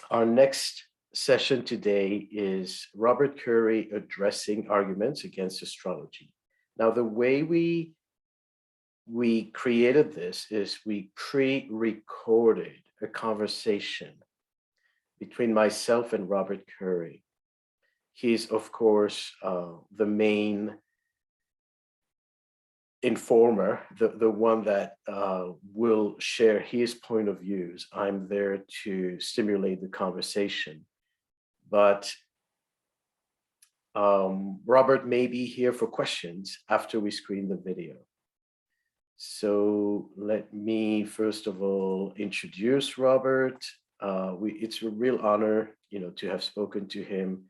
Our next session today is Robert Currey addressing arguments against astrology. Now, the way we created this is we pre-recorded a conversation between myself and Robert Currey. He's, of course, the main informer, the one that will share his point of views. I'm there to stimulate the conversation. But Robert may be here for questions after we screen the video. So let me first of all introduce Robert. It's a real honor, to have spoken to him.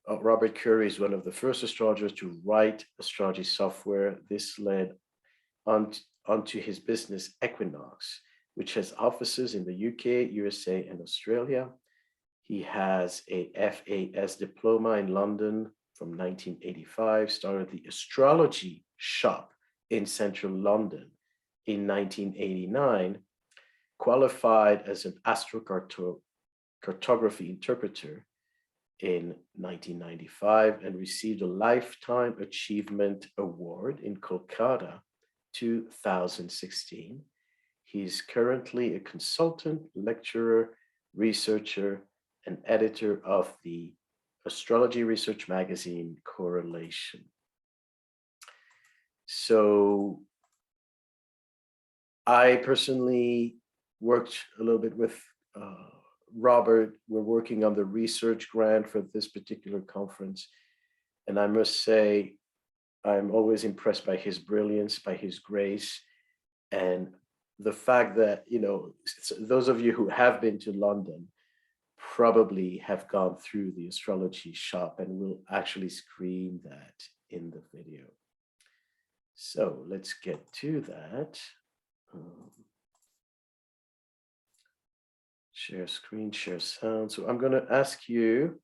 Robert Currey is one of the first astrologers to write astrology software. This led onto his business Equinox, which has offices in the UK, USA, and Australia. He has a FAS diploma in London from 1985, started the astrology shop in central London in 1989, qualified as an astrocartography interpreter in 1995, and received a Lifetime Achievement Award in Kolkata 2016. He's currently a consultant, lecturer, researcher, and editor of the astrology research magazine Correlation. So I personally worked a little bit with Robert. We're working on the research grant for this particular conference. And I must say, I'm always impressed by his brilliance, by his grace, and the fact that, those of you who have been to London probably have gone through the astrology shop, and we'll actually screen that in the video. So let's get to that. Share screen, share sound. So I'm going to ask you,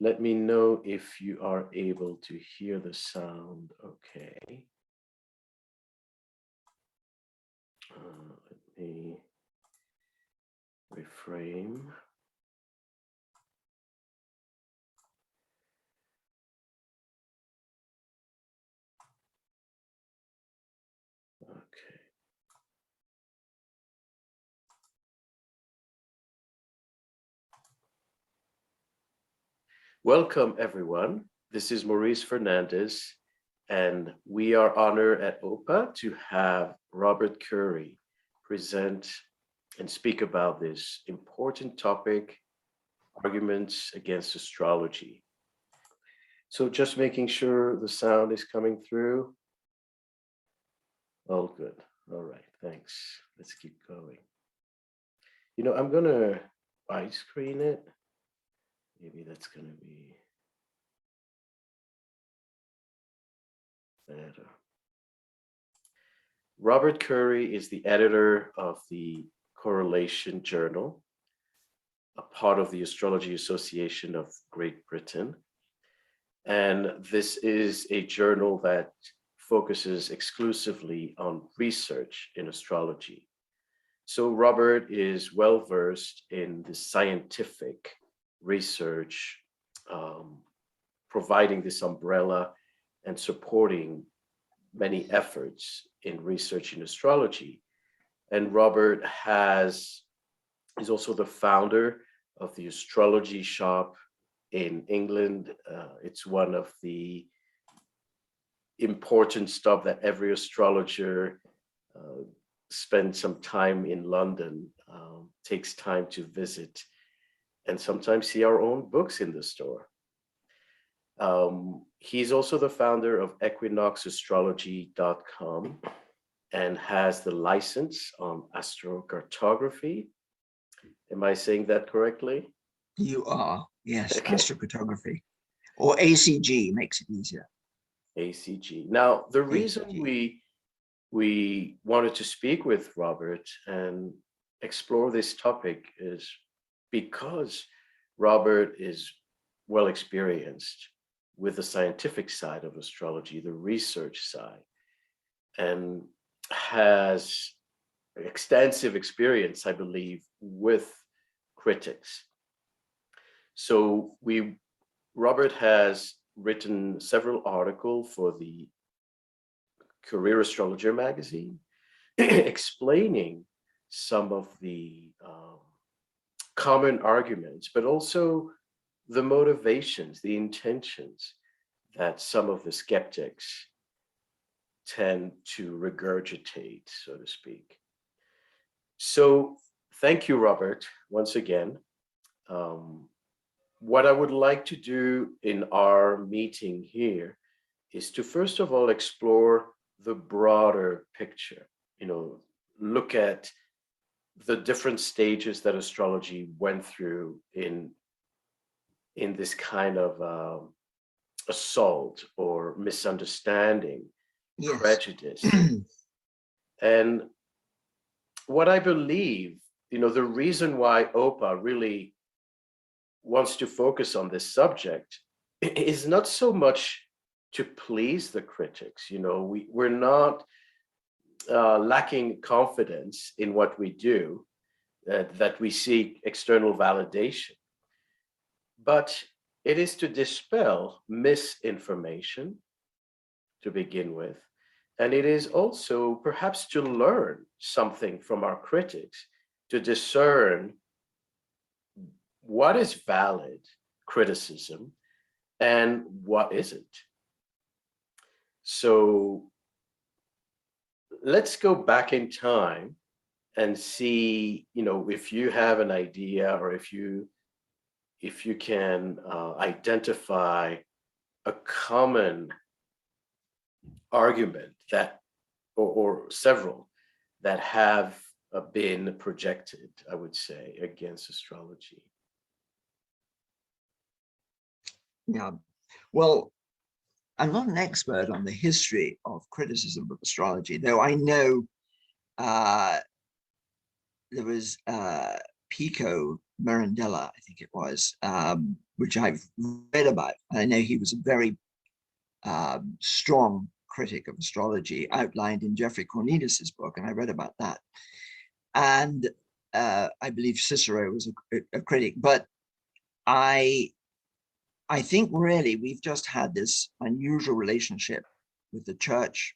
let me know if you are able to hear the sound okay. Let me reframe. Okay. Welcome, everyone. This is Maurice Fernandez, and we are honored at OPA to have Robert Currey present and speak about this important topic, arguments against astrology. So just making sure the sound is coming through. All good. All right, thanks. Let's keep going. I'm going to widescreen it. Maybe that's going to be better. Robert Currey is the editor of the Correlation Journal, a part of the Astrology Association of Great Britain. And this is a journal that focuses exclusively on research in astrology. So Robert is well-versed in the scientific research, providing this umbrella and supporting many efforts in research in astrology. And Robert is also the founder of the astrology shop in England. It's one of the important stuff that every astrologer spends some time in London, takes time to visit, and sometimes see our own books in the store. He's also the founder of equinoxastrology.com and has the license on astrocartography. Am I saying that correctly? You are, yes, okay. Astrocartography, or ACG makes it easier. ACG. Now, the reason we wanted to speak with Robert and explore this topic is because Robert is well experienced with the scientific side of astrology, the research side, and has extensive experience, I believe, with critics. So Robert has written several articles for the Career Astrologer magazine, explaining some of the common arguments, but also the motivations, the intentions that some of the skeptics tend to regurgitate, so to speak. So thank you, Robert, once again. What I would like to do in our meeting here is to first of all explore the broader picture, look at the different stages that astrology went through in this kind of assault or misunderstanding, Yes. prejudice. And what I believe, the reason why OPA really wants to focus on this subject is not so much to please the critics. We're not lacking confidence in what we do, that we seek external validation. But it is to dispel misinformation to begin with. And it is also perhaps to learn something from our critics, to discern what is valid criticism and what isn't. So let's go back in time and see, if you have an idea, or if you can identify a common argument that, or several that have been projected, I would say, against astrology. Yeah. Well, I'm not an expert on the history of criticism of astrology, though I know there was Pico Mirandella, I think it was, which I've read about. I know he was a very strong critic of astrology, outlined in Jeffrey Cornelius's book, and I read about that. And I believe Cicero was a critic, but I think really we've just had this unusual relationship with the church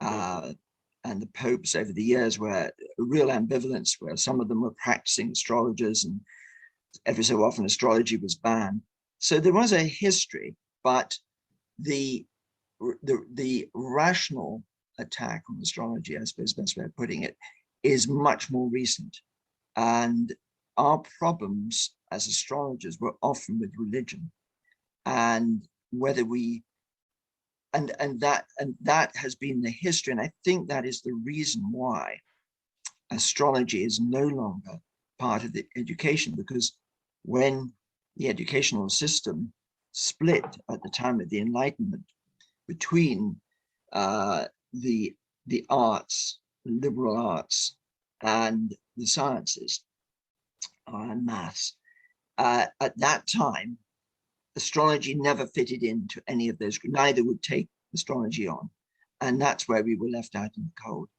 and the popes over the years, where a real ambivalence, where some of them were practicing astrologers and every so often astrology was banned. So there was a history, but the rational attack on astrology, I suppose the best way of putting it, is much more recent. And our problems as astrologers were often with religion, and whether we and that has been the history. And I think that is the reason why astrology is no longer part of the education, because when the educational system split at the time of the Enlightenment between the arts, the liberal arts, and the sciences and maths, at that time, astrology never fitted into any of those. Neither would take astrology on, and that's where we were left out in the cold.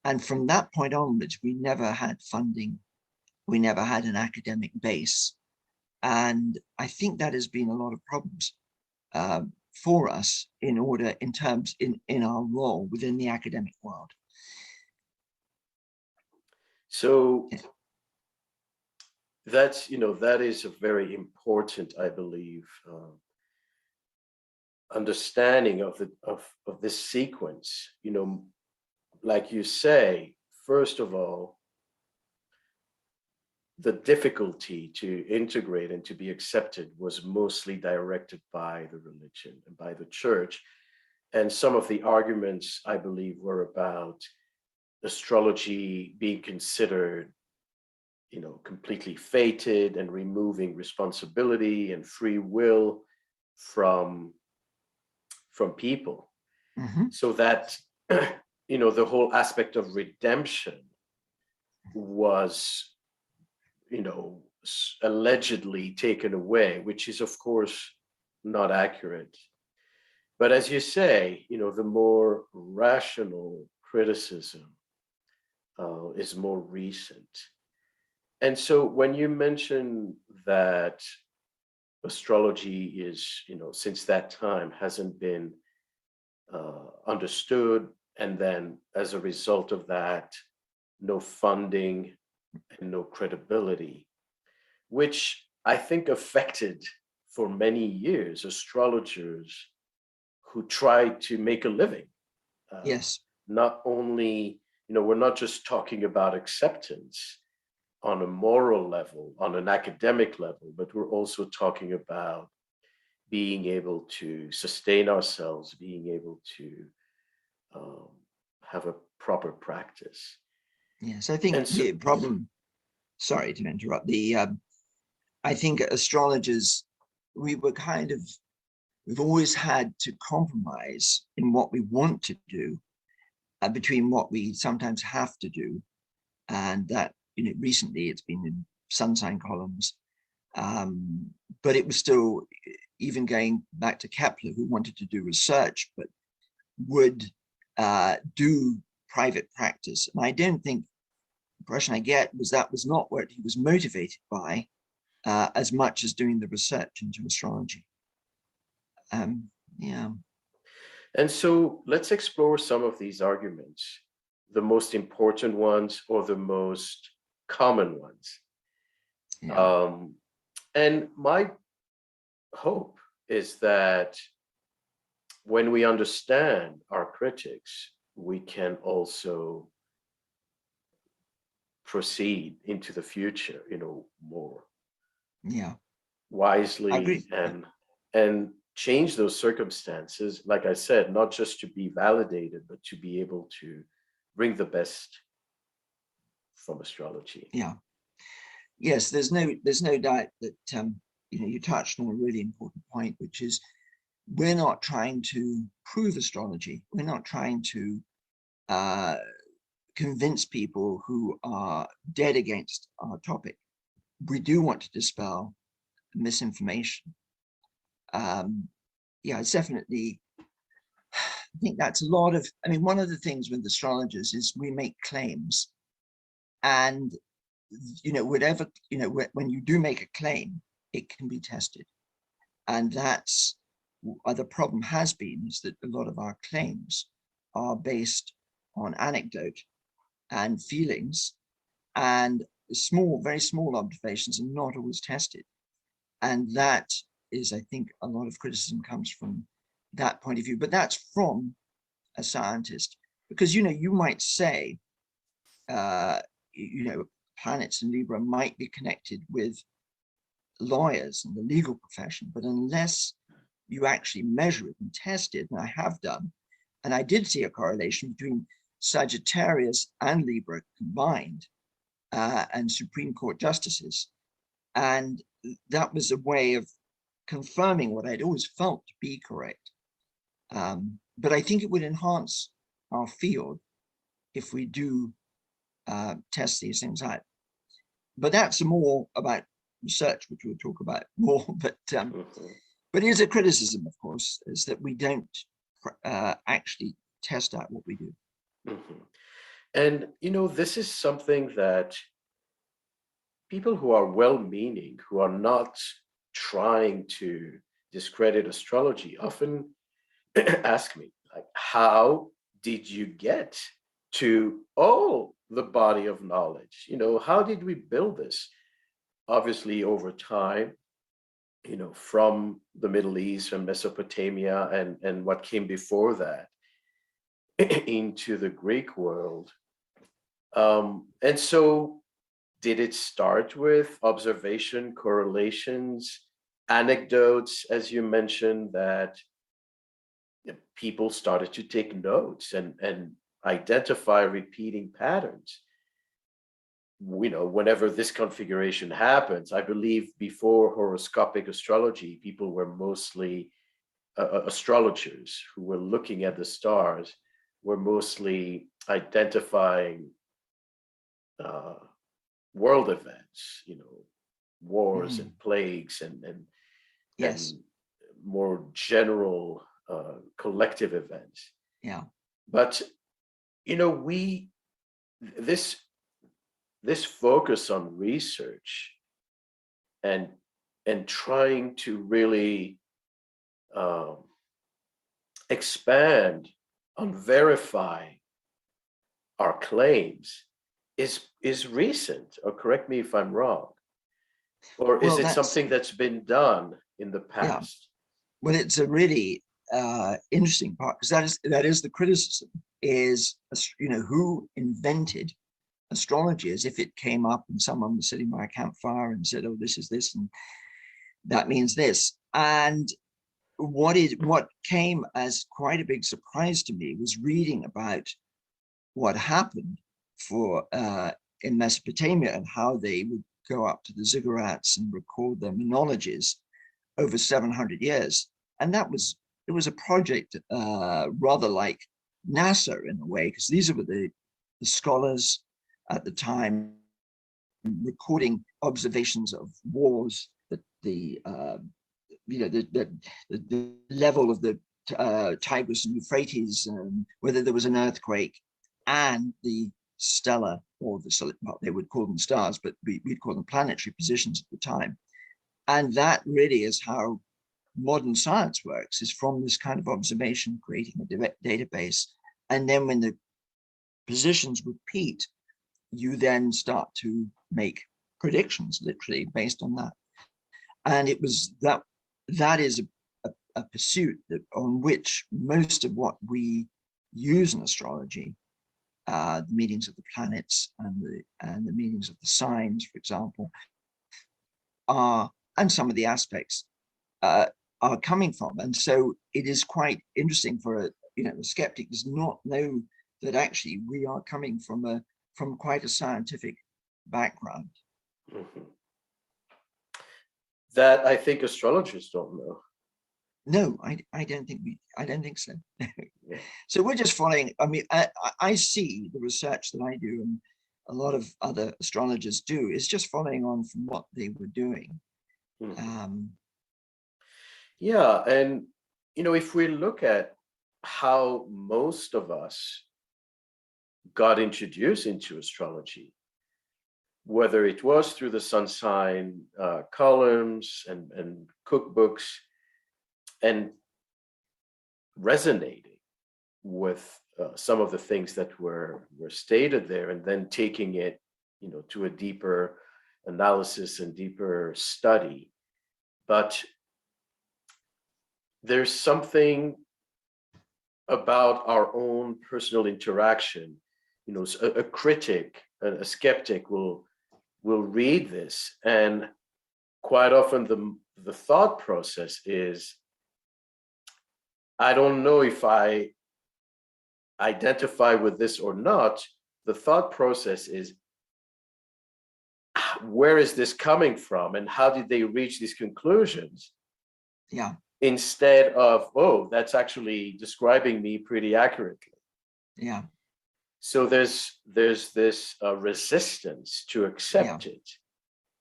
And from that point onwards, we never had funding, we never had an academic base, and I think that has been a lot of problems for us in our role within the academic world. So that's, that is a very important, I believe, understanding of this sequence. Like you say, first of all, the difficulty to integrate and to be accepted was mostly directed by the religion and by the church. And some of the arguments, I believe, were about astrology being considered, completely fated, and removing responsibility and free will from people. Mm-hmm. So that, the whole aspect of redemption was, allegedly taken away, which is, of course, not accurate. But as you say, the more rational criticism is more recent. And so when you mention that astrology is, since that time hasn't been understood, and then as a result of that, no funding and no credibility, which I think affected for many years astrologers who tried to make a living. Yes. Not only, we're not just talking about acceptance on a moral level, on an academic level, but we're also talking about being able to sustain ourselves, being able to have a proper practice. Yes, I think And so, the problem, sorry to interrupt, I think astrologers, we've always had to compromise in what we want to do between what we sometimes have to do. And that, recently it's been in sun sign columns. But it was still, even going back to Kepler, who wanted to do research, but would do private practice. And I don't think, the impression I get was that was not what he was motivated by as much as doing the research into astrology. Yeah. And so let's explore some of these arguments, the most important ones or the most common ones. Yeah. And my hope is that when we understand our critics, we can also proceed into the future, more Yeah. wisely I agree. and change those circumstances, like I said, not just to be validated, but to be able to bring the best from astrology. Yeah. Yes, there's no doubt that you touched on a really important point, which is we're not trying to prove astrology. We're not trying to convince people who are dead against our topic. We do want to dispel misinformation. Yeah, it's definitely, I think that's a lot of, one of the things with astrologers is we make claims, and whatever, when you do make a claim, it can be tested. And that's the problem has been, is that a lot of our claims are based on anecdote and feelings, and very small observations are not always tested. And that is, I think, a lot of criticism comes from that point of view, but that's from a scientist, because, you might say, planets in Libra might be connected with lawyers and the legal profession, but unless you actually measure it and test it, and I have done, and I did see a correlation between Sagittarius and Libra combined, and Supreme Court justices, and that was a way of confirming what I'd always felt to be correct. But I think it would enhance our field if we do test these things out. But that's more about research, which we'll talk about more. But it is a criticism, of course, is that we don't actually test out what we do. And this is something that people who are well-meaning, who are not trying to discredit astrology, often ask me, like, how did you get to all the body of knowledge? How did we build this? Obviously, over time, from the Middle East and Mesopotamia and what came before that into the Greek world. And so did it start with observation, correlations, anecdotes, as you mentioned, that people started to take notes and identify repeating patterns? Whenever this configuration happens, I believe before horoscopic astrology, people were mostly astrologers who were looking at the stars, were mostly identifying world events, wars and plagues and Yes. and more general collective events. Yeah. But we this this focus on research and trying to really expand and verify our claims is recent, or correct me if I'm wrong, or is Well, it that's, something that's been done in the yeah. past? Well, it's a really interesting part, because that is the criticism, is, who invented astrology, as if it came up and someone was sitting by a campfire and said, oh, this is this and that means this. And what came as quite a big surprise to me was reading about what happened for in Mesopotamia, and how they would go up to the ziggurats and record their monologies over 700 years. And it was a project rather like NASA in a way, because these were the scholars at the time recording observations of wars, that the level of the Tigris and Euphrates, whether there was an earthquake, and the stellar, or well, they would call them stars, but we'd call them planetary positions at the time. And that really is how modern science works, is from this kind of observation, creating a database. And then when the positions repeat, you then start to make predictions, literally, based on that. And it was that is a pursuit on which most of what we use in astrology, the meanings of the planets and the meanings of the signs, for example, and some of the aspects are coming from. And so it is quite interesting for a skeptic does not know that actually we are coming from quite a scientific background. Mm-hmm. That I think astrologers don't know. No, I don't think so. So we're just following. I mean, I see the research that I do, and a lot of other astrologers do, is just following on from what they were doing. Mm-hmm. Yeah, and if we look at how most of us got introduced into astrology, whether it was through the sun sign columns and cookbooks, and resonating with some of the things that were stated there, and then taking it to a deeper analysis and deeper study. But there's something about our own personal interaction. A critic, a skeptic will read this, and quite often the thought process is, I don't know if I identify with this or not. The thought process is, where is this coming from, and how did they reach these conclusions? Yeah. Instead of, oh, that's actually describing me pretty accurately. Yeah. So there's this resistance to accept it,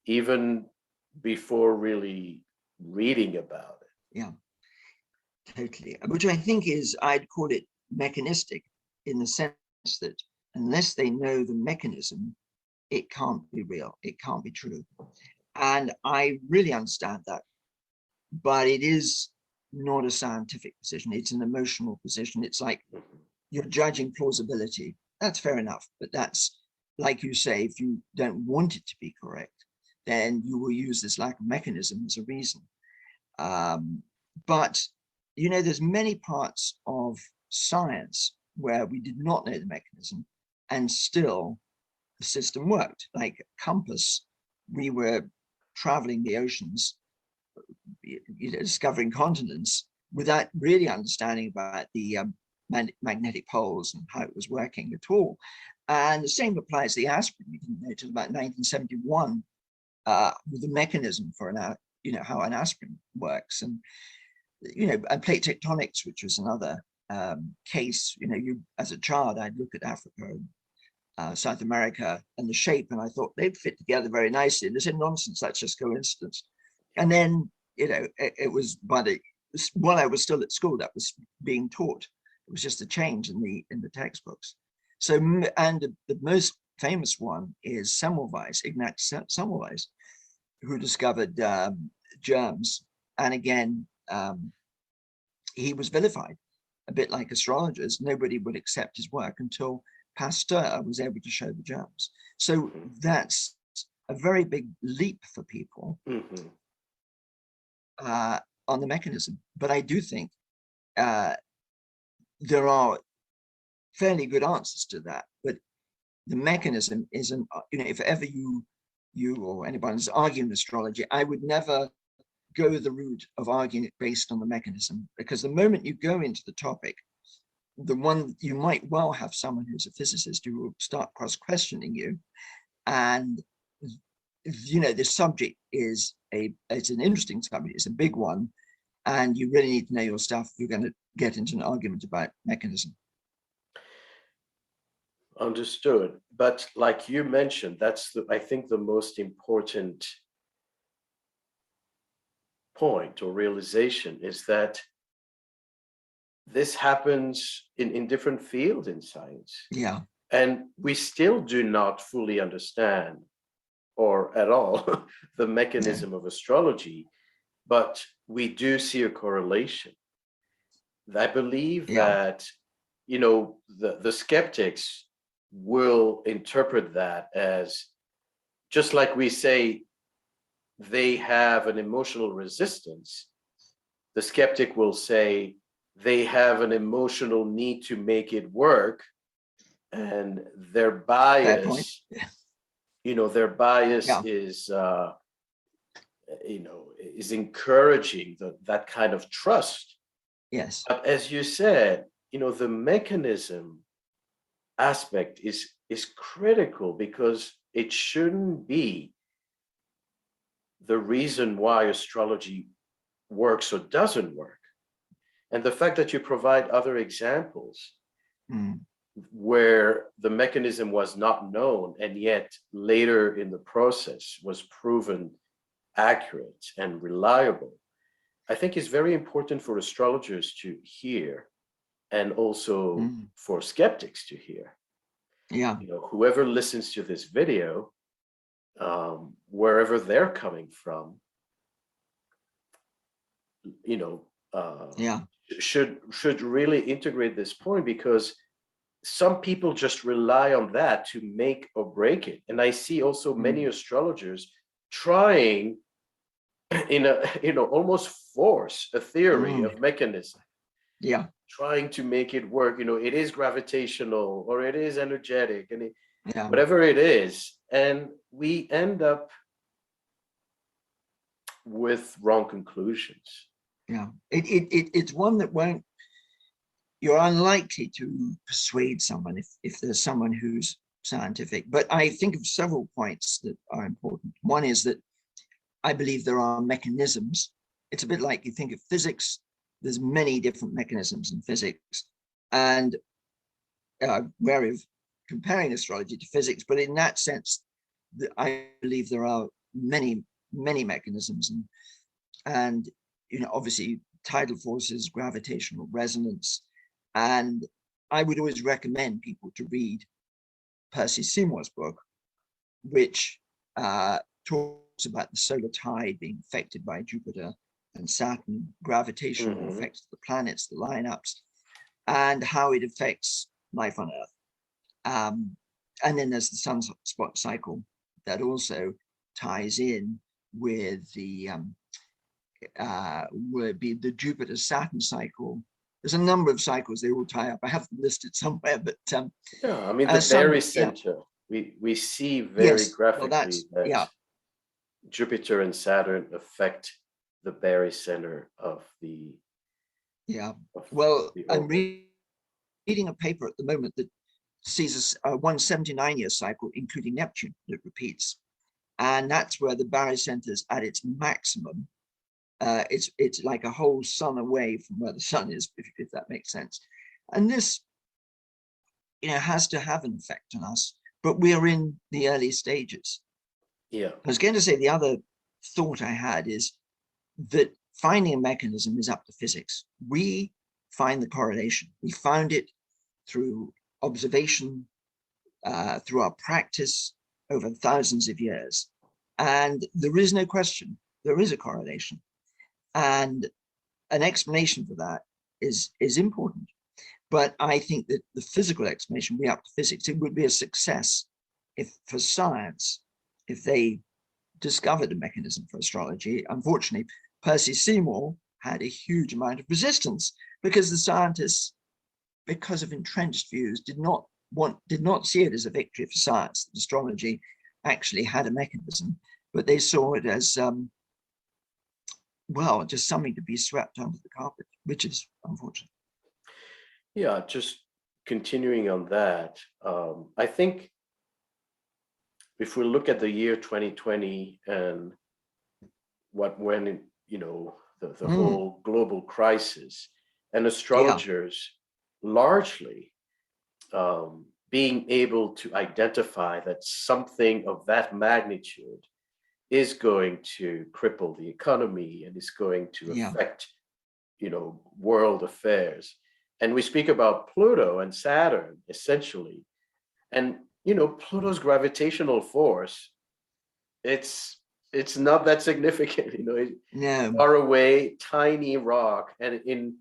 even before really reading about it. Yeah, totally. Which I think is, I'd call it mechanistic, in the sense that unless they know the mechanism, it can't be real, it can't be true. And I really understand that, but it is not a scientific position, it's an emotional position. It's like you're judging plausibility. That's fair enough, but that's, like you say, if you don't want it to be correct, then you will use this lack of mechanism as a reason. But there's many parts of science where we did not know the mechanism, and still the system worked. Like compass, we were traveling the oceans, discovering continents, without really understanding about the magnetic poles and how it was working at all. And the same applies to the aspirin. We didn't know until about 1971 with the mechanism for how an aspirin works. And and plate tectonics, which was another case. As a child, I'd look at Africa and South America and the shape, and I thought they'd fit together very nicely. And they said, nonsense, that's just coincidence. And then it was while I was still at school, that was being taught. It was just a change in the textbooks. So, and the most famous one is Semmelweis, Ignaz Semmelweis, who discovered germs. And again, he was vilified, a bit like astrologers. Nobody would accept his work until Pasteur was able to show the germs. So that's a very big leap for people on the mechanism. But I do think there are fairly good answers to that. But the mechanism isn't, if ever you or anybody's arguing astrology, I would never go the route of arguing it based on the mechanism, because the moment you go into the topic, you might well have someone who's a physicist who will start cross-questioning you, and the subject it's an interesting subject, it's a big one, and you really need to know your stuff if you're going to get into an argument about mechanism. Understood. But like you mentioned, that's I think the most important point or realization is that this happens in different fields in science. Yeah. And we still do not fully understand, or at all, the mechanism of astrology, but we do see a correlation. I believe that, the skeptics will interpret that as, just like we say they have an emotional resistance, the skeptic will say they have an emotional need to make it work, and their bias, their bias is, is encouraging that kind of trust. Yes. But as you said, the mechanism aspect is critical, because it shouldn't be the reason why astrology works or doesn't work. And the fact that you provide other examples where the mechanism was not known, and yet later in the process was proven accurate and reliable, I think is very important for astrologers to hear, and also for skeptics to hear. Yeah. Whoever listens to this video, wherever they're coming from, should really integrate this point, because some people just rely on that to make or break it. And I see also many astrologers trying almost force a theory of mechanism, trying to make it work. It is gravitational, or it is energetic, and whatever it is, and we end up with wrong conclusions. It's one that you're unlikely to persuade someone if there's someone who's scientific. But I think of several points that are important. One is that I believe there are mechanisms. It's a bit like you think of physics. There's many different mechanisms in physics, and wary of comparing astrology to physics, but in that sense, I believe there are many mechanisms, and obviously tidal forces, gravitational resonance. And I would always recommend people to read Percy Seymour's book, which talks about the solar tide being affected by Jupiter and Saturn, gravitational effects of the planets, the lineups, and how it affects life on Earth. And then there's the sunspot cycle that also ties in with the would be the Jupiter-Saturn cycle. There's a number of cycles, they all tie up. I have them listed somewhere, but I mean, the barycenter, we see very graphically that Jupiter and Saturn affect the barycenter of the I'm reading a paper at the moment that sees a 179-year cycle, including Neptune, that repeats, and that's where the barycenter is at its maximum. It's like a whole sun away from where the sun is, if that makes sense. And this, has to have an effect on us, but we are in the early stages. I was going to say, the other thought I had is that finding a mechanism is up to physics. We find the correlation. We found it through observation, through our practice over thousands of years. And there is no question, there is a correlation. And an explanation for that is important. But I think that the physical explanation, we up to physics, it would be a success if for science, if they discovered a mechanism for astrology. Unfortunately, Percy Seymour had a huge amount of resistance because the scientists, because of entrenched views, did not see it as a victory for science that astrology actually had a mechanism, but they saw it as well, just something to be swept under the carpet, which is unfortunate. Yeah, just continuing on that, I think if we look at the year 2020 and what went, the whole global crisis, and astrologers largely being able to identify that something of that magnitude is going to cripple the economy and is going to affect, world affairs. And we speak about Pluto and Saturn, essentially. And, Pluto's gravitational force, it's not that significant, No. Far away, tiny rock. And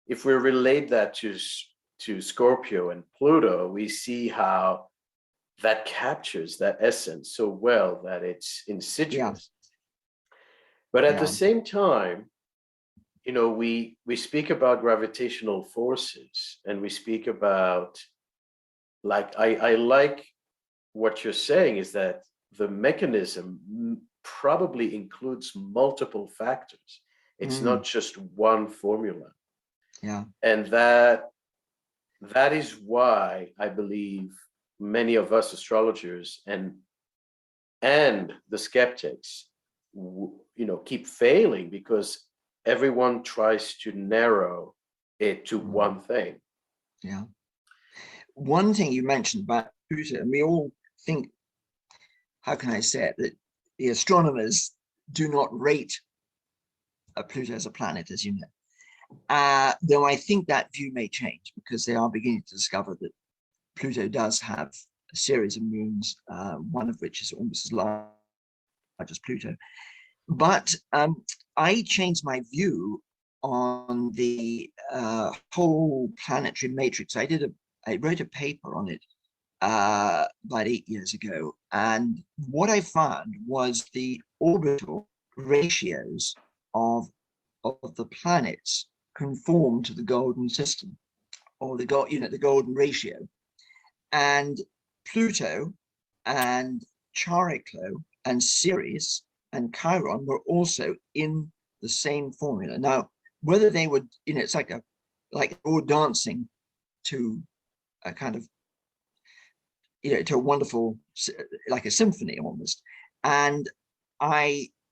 if we relate that to Scorpio and Pluto, we see how that captures that essence so well that it's insidious. But at the same time, we speak about gravitational forces, and we speak about, like, I like what you're saying is that the mechanism probably includes multiple factors. It's not just one formula. And that is why I believe many of us astrologers and the skeptics, keep failing, because everyone tries to narrow it to one thing. One thing you mentioned about Pluto, and we all think, how can I say it, that the astronomers do not rate Pluto as a planet, as you know. Though I think that view may change, because they are beginning to discover that Pluto does have a series of moons, one of which is almost as large as Pluto. But I changed my view on the whole planetary matrix. I wrote a paper on it about 8 years ago, and what I found was the orbital ratios of the planets conform to the golden system, or the golden ratio. And Pluto and Chariklo and Sirius and Chiron were also in the same formula. Now, whether they would, it's like all dancing to a kind of, to a wonderful, like a symphony almost. And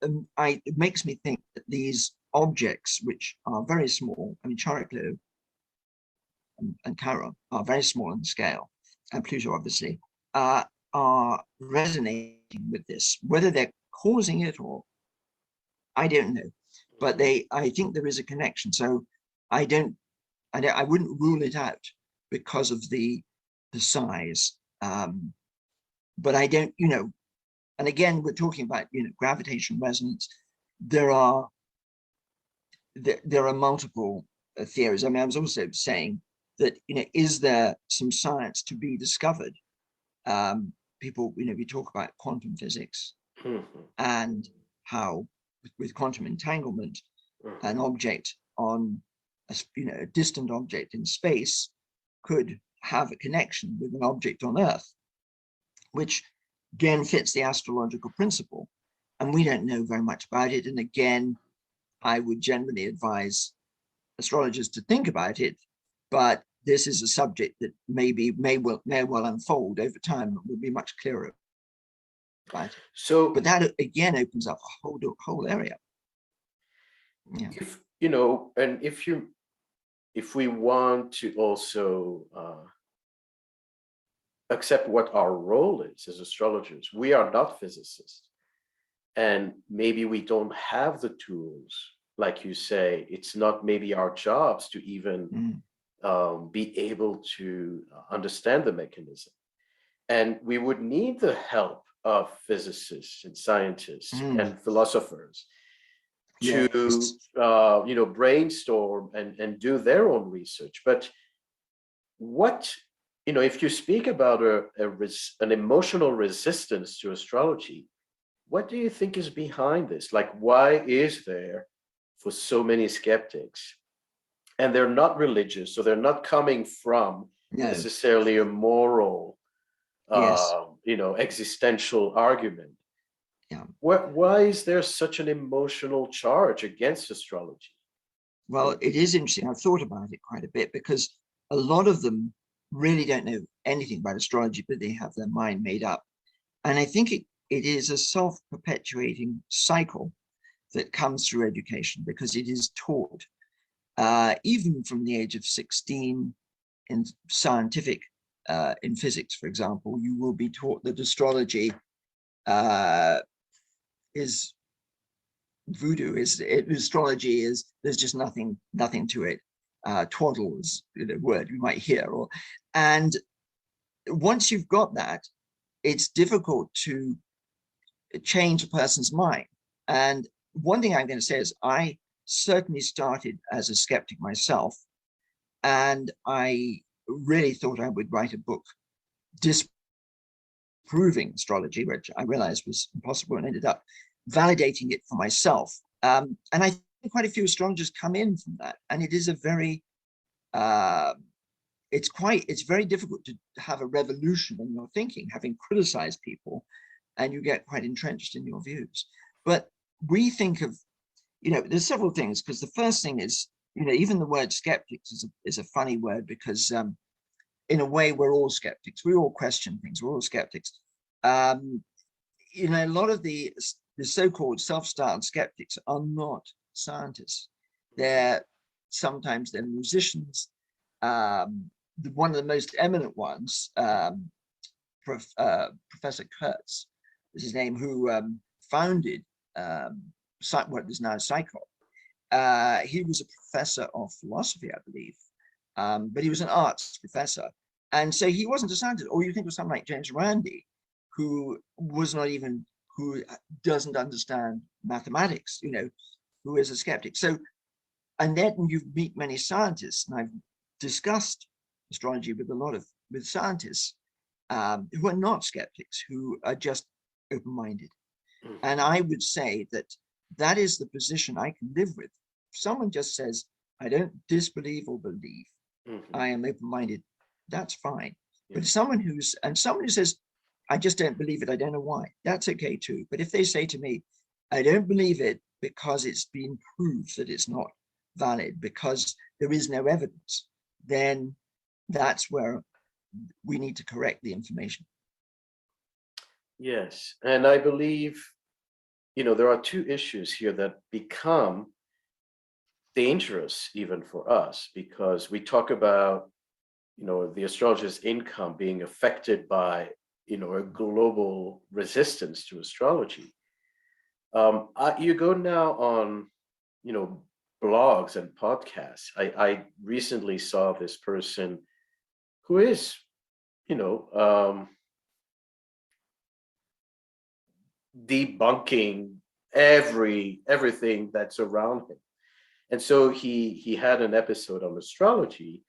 it makes me think that these objects, which are very small, I mean, Chariklo and Chiron are very small in scale, and Pluto obviously, are resonating with this. Whether they're causing it or, I don't know, but I think there is a connection. So I wouldn't rule it out because of the size, but I don't, and again, we're talking about, gravitational resonance. There are multiple theories. I mean, I was also saying that, is there some science to be discovered? People, we talk about quantum physics and how with quantum entanglement, an object on a distant object in space could have a connection with an object on Earth, which again fits the astrological principle. And we don't know very much about it. And again, I would generally advise astrologers to think about it, but this is a subject that may well unfold over time and will be much clearer about it. So, but that again opens up a whole area. Yeah. And if we want to also accept what our role is as astrologers, we are not physicists, and maybe we don't have the tools, like you say. It's not maybe our jobs to even be able to understand the mechanism. And we would need the help of physicists and scientists and philosophers to Yes. brainstorm and do their own research. But what, if you speak about an emotional resistance to astrology, what do you think is behind this? Like, why is there for so many skeptics? And they're not religious, so they're not coming from No. necessarily a moral, Yes. existential argument. Yeah. Why is there such an emotional charge against astrology? Well, it is interesting. I've thought about it quite a bit because a lot of them really don't know anything about astrology, but they have their mind made up. And I think it is a self-perpetuating cycle that comes through education because it is taught even from the age of 16 in scientific, in physics, for example, you will be taught that astrology is voodoo, astrology is, there's just nothing to it. Twaddle is a word you might hear. And once you've got that, it's difficult to change a person's mind. And one thing I'm going to say is I certainly started as a skeptic myself, and I really thought I would write a book disproving astrology, which I realized was impossible, and ended up validating it for myself. And I think quite a few astrologers come in from that, and it is a very it's very difficult to have a revolution in your thinking, having criticized people, and you get quite entrenched in your views. But we think of, there's several things, because the first thing is, even the word skeptics is a funny word because in a way we're all skeptics. We all question things. We're all skeptics. A lot of the so-called self-styled skeptics are not scientists. Sometimes they're musicians. One of the most eminent ones, Professor Kurtz is his name, who founded what is now Psycho. He was a professor of philosophy, I believe, but he was an arts professor. And so he wasn't a scientist. Or you think of someone like James Randi, who doesn't understand mathematics, who is a skeptic. So, and then you meet many scientists, and I've discussed astrology with scientists who are not skeptics, who are just open-minded. And I would say that is the position I can live with. If someone just says, I don't disbelieve or believe, I am open-minded, that's fine. But someone who says, I just don't believe it, I don't know why, that's okay too. But if they say to me, I don't believe it because it's been proved that it's not valid, because there is no evidence, then that's where we need to correct the information. Yes, and I believe, there are two issues here that become dangerous even for us, because we talk about, the astrologer's income being affected by, a global resistance to astrology. You go now on, blogs and podcasts. I recently saw this person who is, debunking everything that's around him. And so he had an episode on astrology,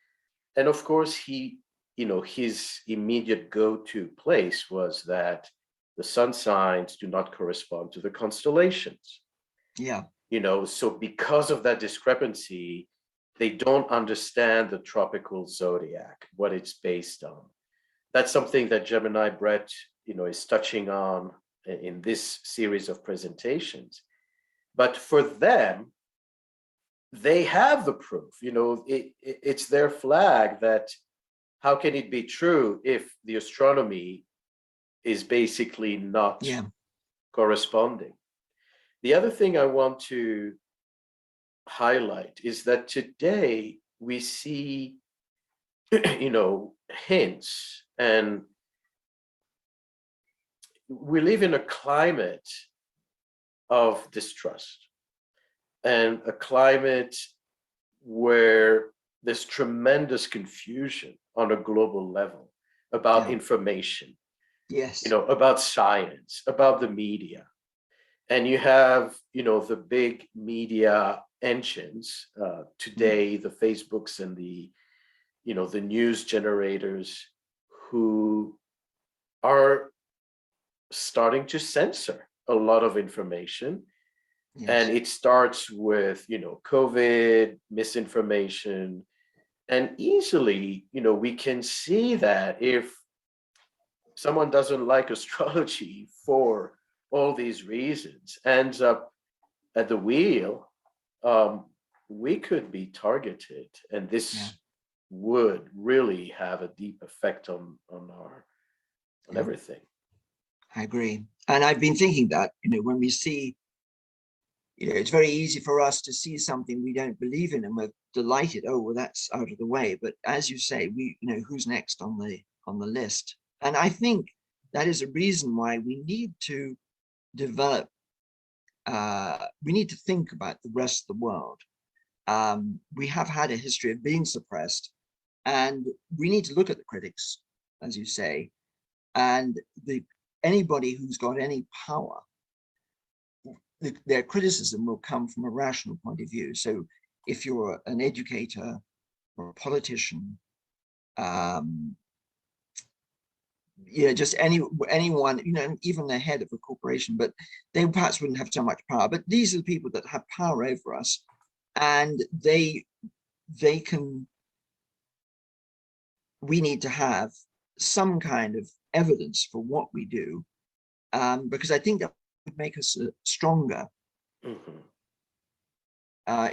and of course his immediate go-to place was that the sun signs do not correspond to the constellations. Yeah. So because of that discrepancy, they don't understand the tropical zodiac, what it's based on. That's something that Gemini Brett, is touching on in this series of presentations. But for them, they have the proof. It's their flag that how can it be true if the astronomy is basically not corresponding? The other thing I want to highlight is that today we see, hints, and we live in a climate of distrust and a climate where there's tremendous confusion on a global level about Yeah. information, Yes. about science, about the media. And you have, the big media engines today, the Facebooks and the news generators, who are starting to censor a lot of information. Yes. And it starts with, COVID, misinformation. And easily, we can see that if someone doesn't like astrology for all these reasons, ends up at the wheel, we could be targeted. And this Yeah. would really have a deep effect on Yeah. everything. I agree. And I've been thinking that, when we see, it's very easy for us to see something we don't believe in and we're delighted. Oh, well, that's out of the way. But as you say, who's next on the list? And I think that is a reason why we need to develop, we need to think about the rest of the world. We have had a history of being suppressed, and we need to look at the critics, as you say, and anybody who's got any power, their criticism will come from a rational point of view. So if you're an educator or a politician, just anyone, even the head of a corporation, but they perhaps wouldn't have so much power. But these are the people that have power over us, and we need to have some kind of evidence for what we do, because I think that would make us stronger. Mm-hmm.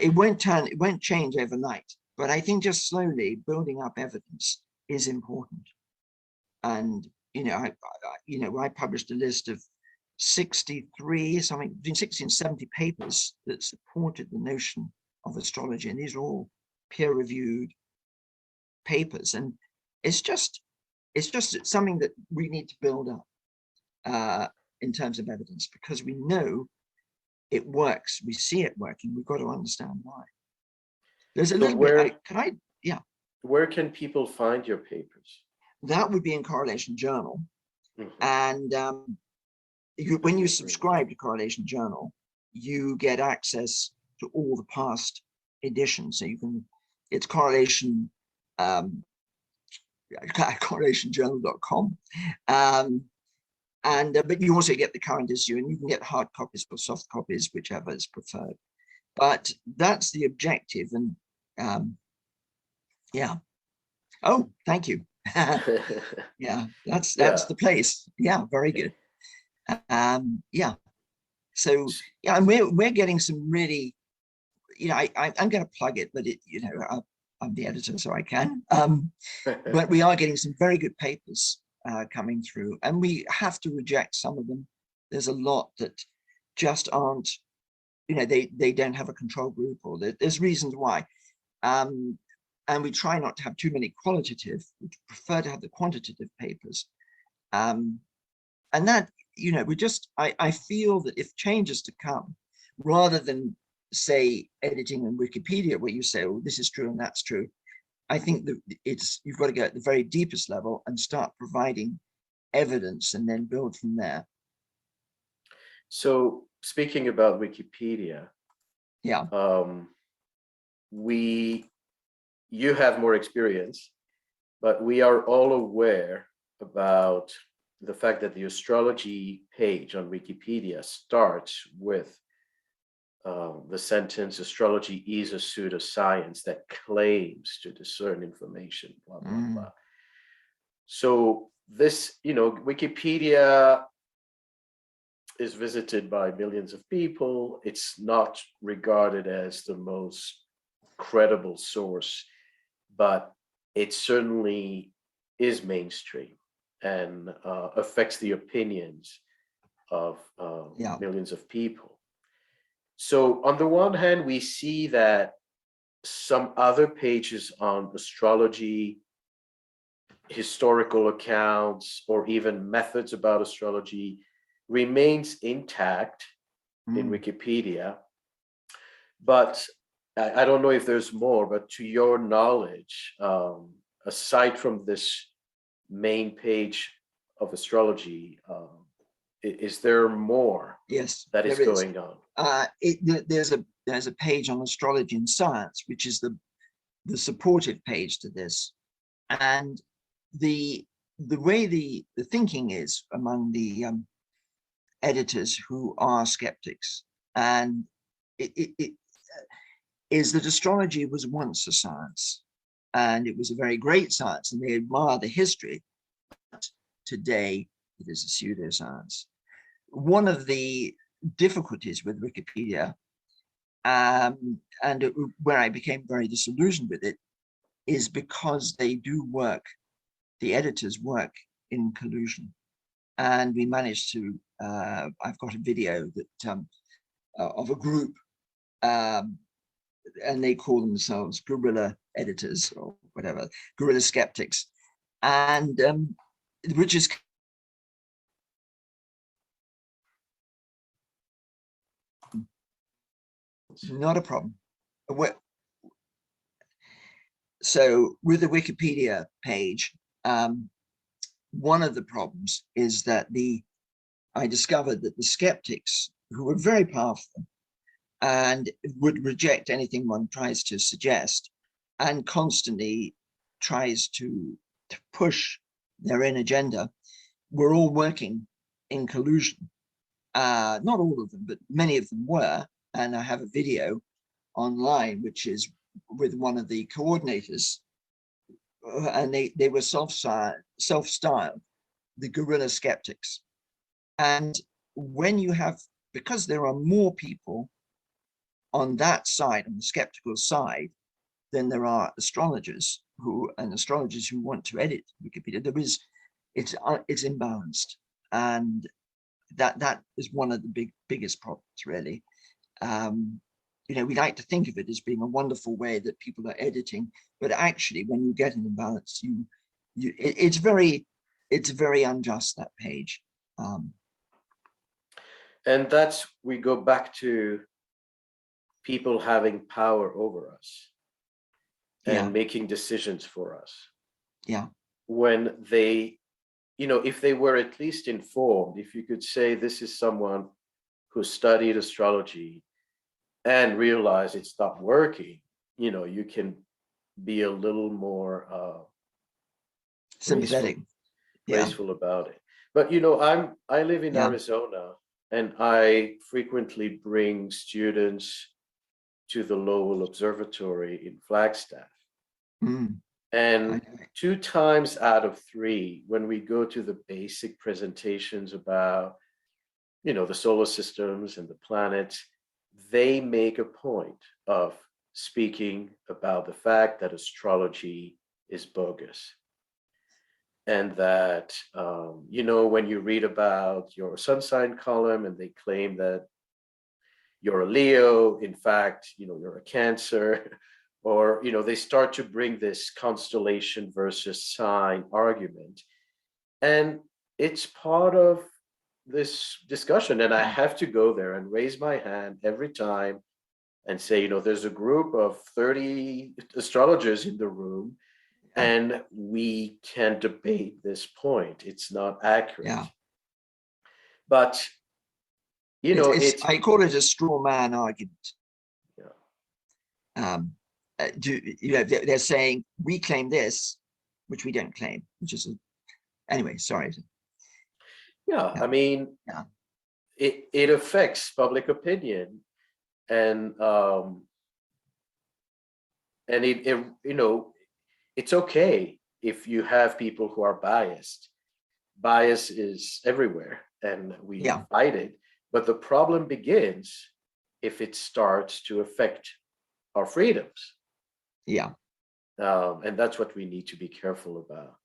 It won't change overnight, but I think just slowly building up evidence is important. And I published a list of 63, something between 60 and 70 papers that supported the notion of astrology, and these are all peer-reviewed papers. And it's just something that we need to build up in terms of evidence, because we know it works. We see it working. We've got to understand why. There's a little bit. Where can people find your papers? That would be in Correlation Journal. Mm-hmm. And when you subscribe to Correlation Journal, you get access to all the past editions. So it's correlation, correlationjournal.com. But you also get the current issue, and you can get hard copies or soft copies, whichever is preferred. But that's the objective. And yeah. Oh, thank you. Yeah, that's the place. Yeah, very good. Yeah. So yeah, and we're getting some really, I'm going to plug it, but I'm the editor, so I can. But we are getting some very good papers coming through, and we have to reject some of them. There's a lot that just aren't, they don't have a control group, or there's reasons why. And we try not to have too many qualitative. We prefer to have the quantitative papers. And that, I feel that if change is to come, rather than say editing in Wikipedia, where you say, oh, this is true and that's true, I think that you've got to go at the very deepest level and start providing evidence and then build from there. So speaking about Wikipedia, yeah, you have more experience, but we are all aware about the fact that the astrology page on Wikipedia starts with the sentence, astrology is a pseudoscience that claims to discern information, blah, blah, blah. So this, Wikipedia is visited by millions of people. It's not regarded as the most credible source, but it certainly is mainstream and affects the opinions of millions of people. So on the one hand, we see that some other pages on astrology, historical accounts, or even methods about astrology remains intact in Wikipedia. But I don't know if there's more, but to your knowledge, aside from this main page of astrology, is there more Yes, that is there is. going on? There's a page on astrology and science, which is the supportive page to this, and the way the thinking is among the editors who are skeptics, and it is that astrology was once a science, and it was a very great science, and they admire the history. But today, it is a pseudoscience. One of the difficulties with Wikipedia, and where I became very disillusioned with it, is because they do work, the editors work in collusion. And we managed to, I've got a video that of a group, and they call themselves guerrilla editors or whatever, guerrilla skeptics, and which is not a problem. So with the Wikipedia page, one of the problems is that I discovered that the skeptics, who were very powerful and would reject anything one tries to suggest, and constantly tries to push their own agenda, were all working in collusion. Not all of them, but many of them were. And I have a video online, which is with one of the coordinators, and they were self-styled the guerrilla skeptics. And when you have, because there are more people on that side, on the skeptical side, than there are astrologers who want to edit Wikipedia, it's imbalanced, and that is one of the biggest problems, really. We like to think of it as being a wonderful way that people are editing, but actually, when you get an imbalance, it's very unjust, that page. And we go back to people having power over us and making decisions for us. Yeah. When they, if they were at least informed, if you could say this is someone who studied astrology and realized it's not working, you can be a little more sympathetic, graceful about it. But I live in Arizona, and I frequently bring students to the Lowell Observatory in Flagstaff. And 2 times out of 3, when we go to the basic presentations about, the solar systems and the planets, they make a point of speaking about the fact that astrology is bogus. And that, when you read about your sun sign column and they claim that you're a Leo, in fact, you're a Cancer, or, they start to bring this constellation versus sign argument. And it's part of this discussion. And I have to go there and raise my hand every time and say, there's a group of 30 astrologers in the room, and we can debate this point. It's not accurate. Yeah. But, I call it a straw man argument. Yeah. They're saying we claim this, which we don't claim, which is anyway. Sorry. Yeah, I mean, it affects public opinion, and it's okay if you have people who are biased. Bias is everywhere, and we fight it. But the problem begins if it starts to affect our freedoms. Yeah. And that's what we need to be careful about.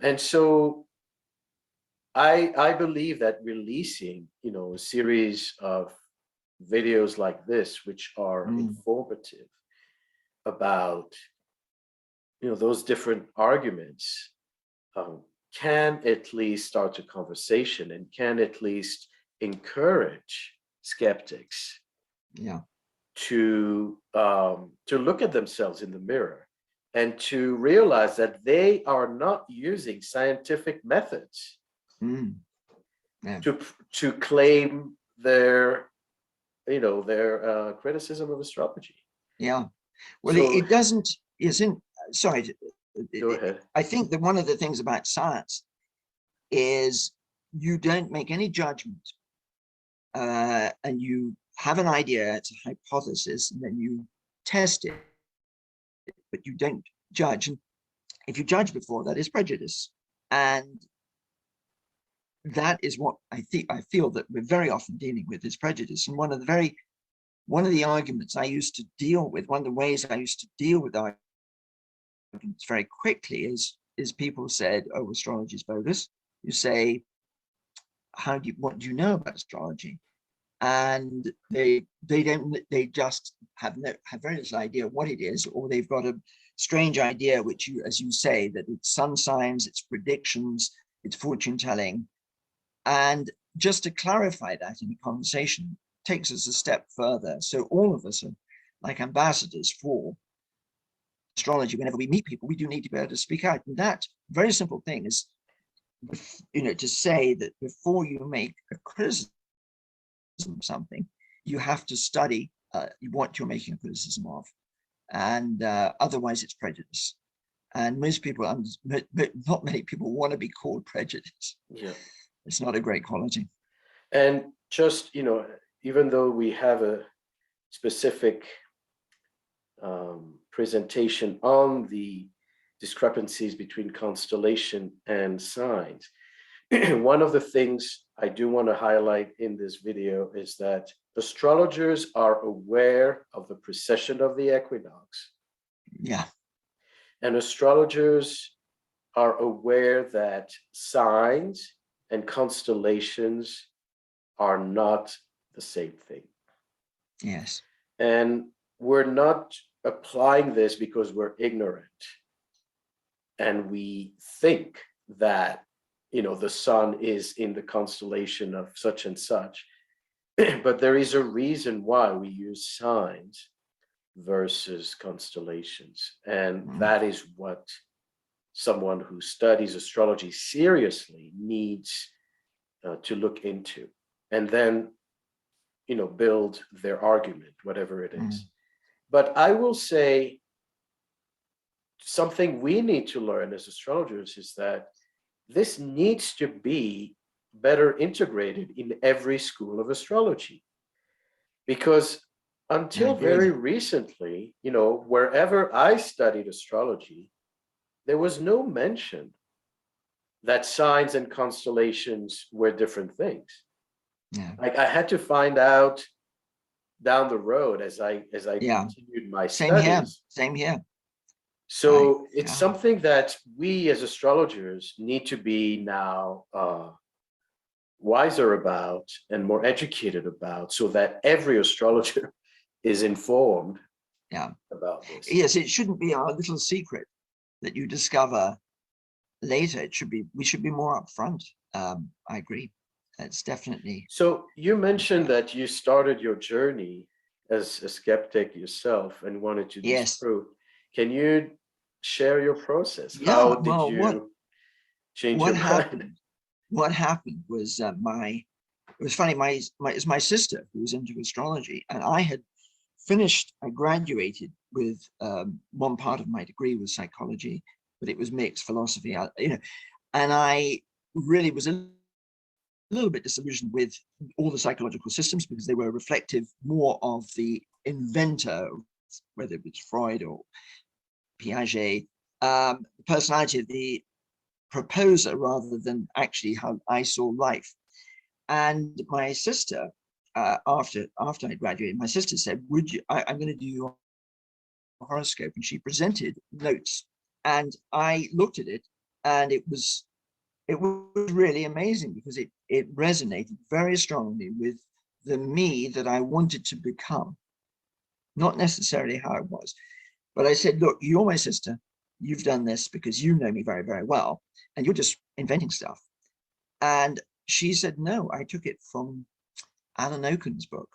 And so I believe that releasing, a series of videos like this, which are informative about, those different arguments, can at least start a conversation and can at least encourage skeptics to look at themselves in the mirror and to realize that they are not using scientific methods Yeah. to claim their their criticism of astrology. Yeah. Well, So it doesn't, isn't, sorry, go ahead. I think that one of the things about science is you don't make any judgment, and you have an idea, it's a hypothesis, and then you test it, but you don't judge. And if you judge before, that is prejudice. And that is what I feel that we're very often dealing with, is prejudice. And one of the arguments I used to deal with, one of the ways I used to deal with arguments very quickly is people said, oh, astrology is bogus. You say, what do you know about astrology? And they just have very little idea what it is, or they've got a strange idea, which you, as you say, that it's sun signs, it's predictions, it's fortune telling. And just to clarify that in the conversation takes us a step further. So all of us are like ambassadors for astrology. Whenever we meet people, we do need to be able to speak out. And that very simple thing is, to say that before you make a criticism of something, you have to study what you're making a criticism of. And otherwise it's prejudice. And most people, not many people want to be called prejudice. Yeah. It's not a great quality. And just, even though we have a specific presentation on the discrepancies between constellation and signs, one of the things I do want to highlight in this video is that astrologers are aware of the precession of the equinox. Yeah. And astrologers are aware that signs and constellations are not the same thing. Yes. And we're not applying this because we're ignorant and we think that the sun is in the constellation of such and such, but there is a reason why we use signs versus constellations, and that is what someone who studies astrology seriously needs to look into, and then build their argument, whatever it is. But I will say something we need to learn as astrologers is that this needs to be better integrated in every school of astrology, because until very recently, wherever I studied astrology, there was no mention that signs and constellations were different things. Yeah. Like, I had to find out down the road as I continued my studies. Same here. So it's something that we as astrologers need to be now wiser about and more educated about, so that every astrologer is informed about this. Yes, it shouldn't be our little secret that you discover later. We should be more upfront. I agree. That's definitely. So you mentioned that you started your journey as a skeptic yourself and wanted to disprove. Can you share your process? How did you change your mind? What happened was it was funny, my sister who was into astrology, and I graduated with one part of my degree was psychology, but it was mixed philosophy, and I really was a little bit disillusioned with all the psychological systems because they were reflective more of the inventor, whether it was Freud or Piaget, the personality of the proposer rather than actually how I saw life. And my sister, after I graduated, my sister said, I'm going to do your horoscope. And she presented notes, and I looked at it, and it was really amazing because it resonated very strongly with the me that I wanted to become, not necessarily how I was. But I said, look, you're my sister. You've done this because you know me very, very well, and you're just inventing stuff. And she said, no, I took it from Alan Oken's book.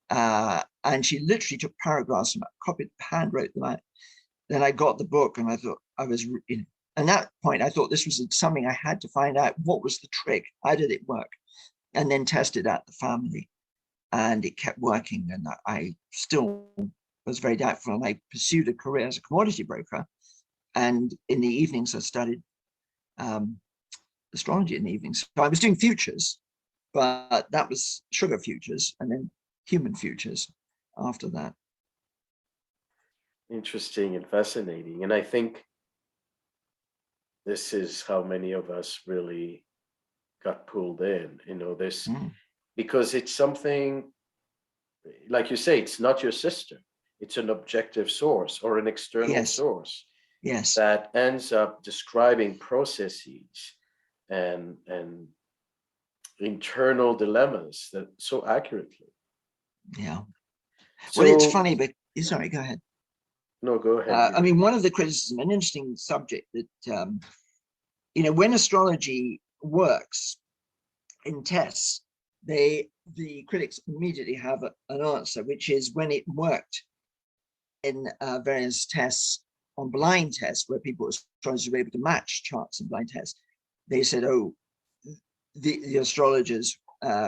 And she literally took paragraphs and copied, hand wrote them out. Then I got the book and I thought and at that point, I thought this was something I had to find out. What was the trick? How did it work? And then tested out the family, and it kept working. And I still was very doubtful. And I pursued a career as a commodity broker. And in the evenings, I studied astrology in the evenings. So I was doing futures, but that was sugar futures and then human futures after that. Interesting and fascinating. And I think this is how many of us really got pulled in, this, because it's something, like you say, it's not your sister. It's an objective source or an external source that ends up describing processes and internal dilemmas that so accurately. Yeah. So, well, it's funny, but sorry, go ahead. No, go ahead. I mean, one of the criticisms, an interesting subject that, when astrology works in tests, the critics immediately have an answer, which is when it worked in various tests on blind tests, where astrologers were able to match charts in blind tests, they said, oh, the astrologers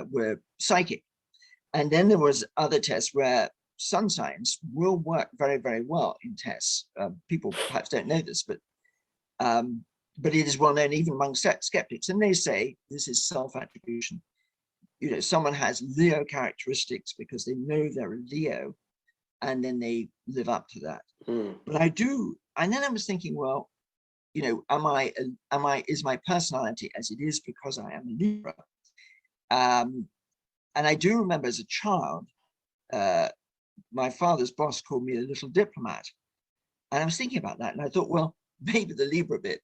were psychic. And then there was other tests where sun signs will work very, very well in tests. People perhaps don't know this, but it is well known even among skeptics. And they say this is self-attribution. Someone has Leo characteristics because they know they're a Leo, and then they live up to that. But and then I was thinking, well, is my personality as it is because I am a Libra? And I do remember as a child, my father's boss called me a little diplomat. And I was thinking about that. And I thought, well, maybe the Libra bit,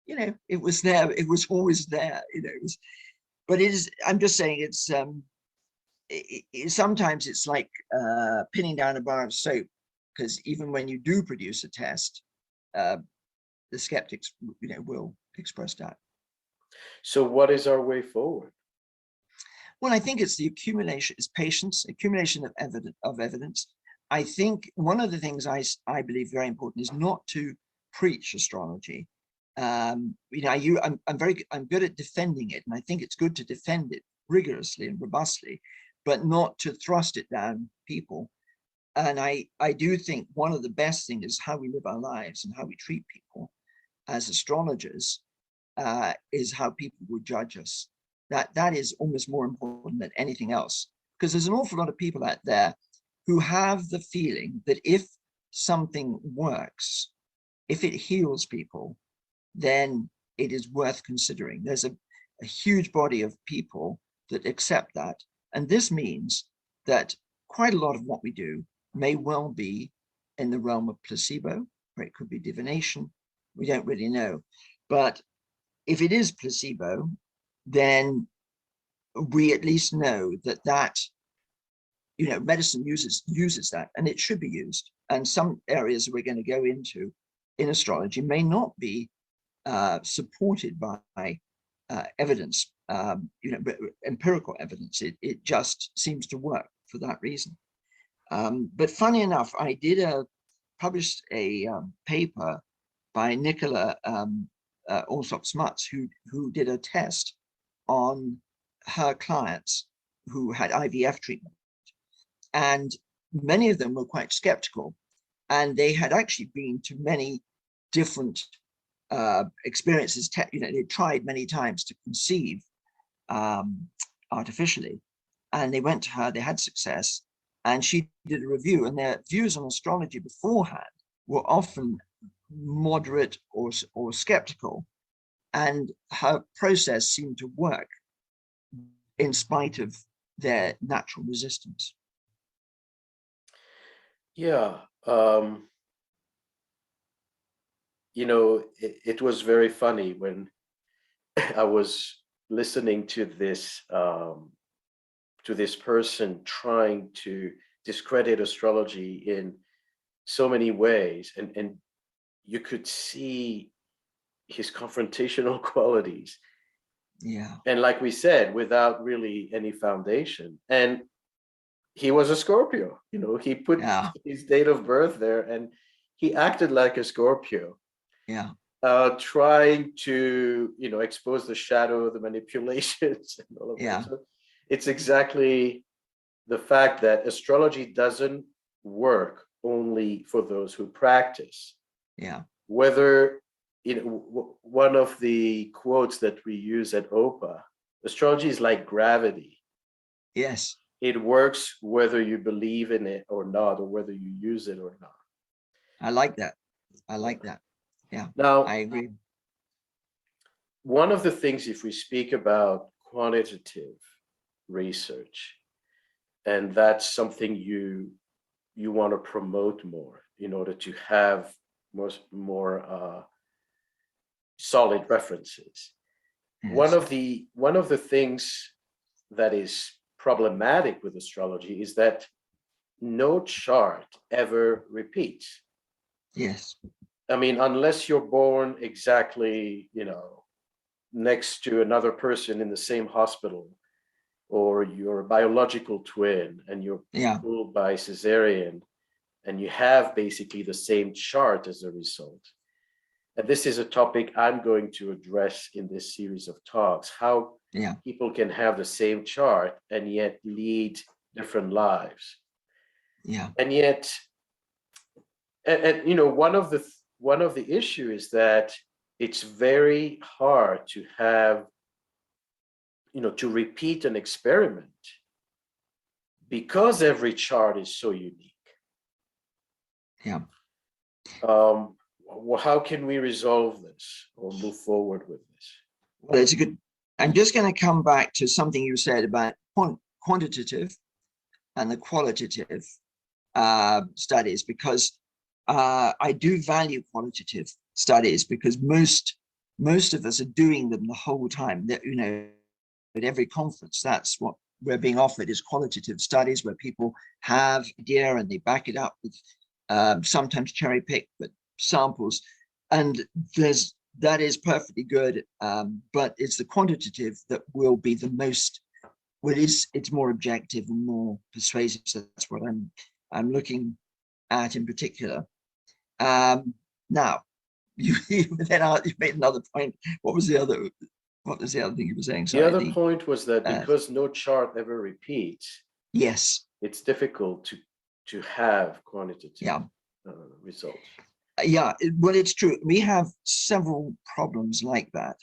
it was there. It was always there, but I'm just saying sometimes it's like pinning down a bar of soap, because even when you do produce a test, the skeptics, will express that. So what is our way forward? Well, I think it's it's patience, accumulation of evidence. I think one of the things I believe very important is not to preach astrology. I'm good at defending it, and I think it's good to defend it rigorously and robustly, but not to thrust it down people. And I do think one of the best things is how we live our lives and how we treat people as astrologers is how people would judge us. That is almost more important than anything else, because there's an awful lot of people out there who have the feeling that if something works, if it heals people, then it is worth considering. There's a huge body of people that accept that. And this means that quite a lot of what we do may well be in the realm of placebo, or it could be divination. We don't really know. But if it is placebo, then we at least know that medicine uses that, and it should be used. And some areas we're going to go into in astrology may not be supported by evidence, but empirical evidence. It just seems to work for that reason. But funny enough, I published a paper by Nicola Allsop-Smuts, who did a test on her clients who had IVF treatment. And many of them were quite skeptical. And they had actually been to many different experiences. They tried many times to conceive artificially. And they went to her, they had success. And she did a review, and their views on astrology beforehand were often moderate or skeptical. And her process seemed to work in spite of their natural resistance. Yeah. It was very funny when I was listening to this person trying to discredit astrology in so many ways, and you could see his confrontational qualities. Yeah. And like we said, without really any foundation. And he was a Scorpio. He put Yeah, his date of birth there, and he acted like a Scorpio, yeah, trying to, expose the shadow, the manipulations, and all of that. yeah, So it's exactly the fact that astrology doesn't work only for those who practice. yeah. Whether, one of the quotes that we use at OPA, astrology is like gravity. Yes, It works whether you believe in it or not, or whether you use it or not. I like that. I like that. Yeah, I Now, agree. one of the things, if we speak about quantitative research, and that's something you want to promote more in order to have more solid references. One Yes, of the things that is problematic with astrology is that no chart ever repeats. yes, I mean, unless you're born exactly, next to another person in the same hospital, or you're a biological twin and you're yeah, pulled by cesarean, and you have basically the same chart as a result. And this is a topic I'm going to address in this series of talks, how yeah, people can have the same chart and yet lead different lives. yeah, And yet, one of the issue is that it's very hard to have, to repeat an experiment, because every chart is so unique. yeah. How can we resolve this or move forward with this? Well, it's a good. I'm just going to come back to something you said about quantitative and the qualitative studies, because I do value qualitative studies, because most of us are doing them the whole time. That, at every conference, that's what we're being offered, is qualitative studies, where people have idea and they back it up with sometimes cherry pick, but samples, and that is perfectly good. But it's the quantitative that will be the most. Well, it's more objective and more persuasive. So that's what I'm looking at in particular. Now, you then you made another point. What was the other? What was the other thing you were saying? The Sorry. other point was that Uh, because no chart ever repeats, yes. it's difficult to have quantitative Yeah. results. Yeah. Well, it's true. We have several problems like that,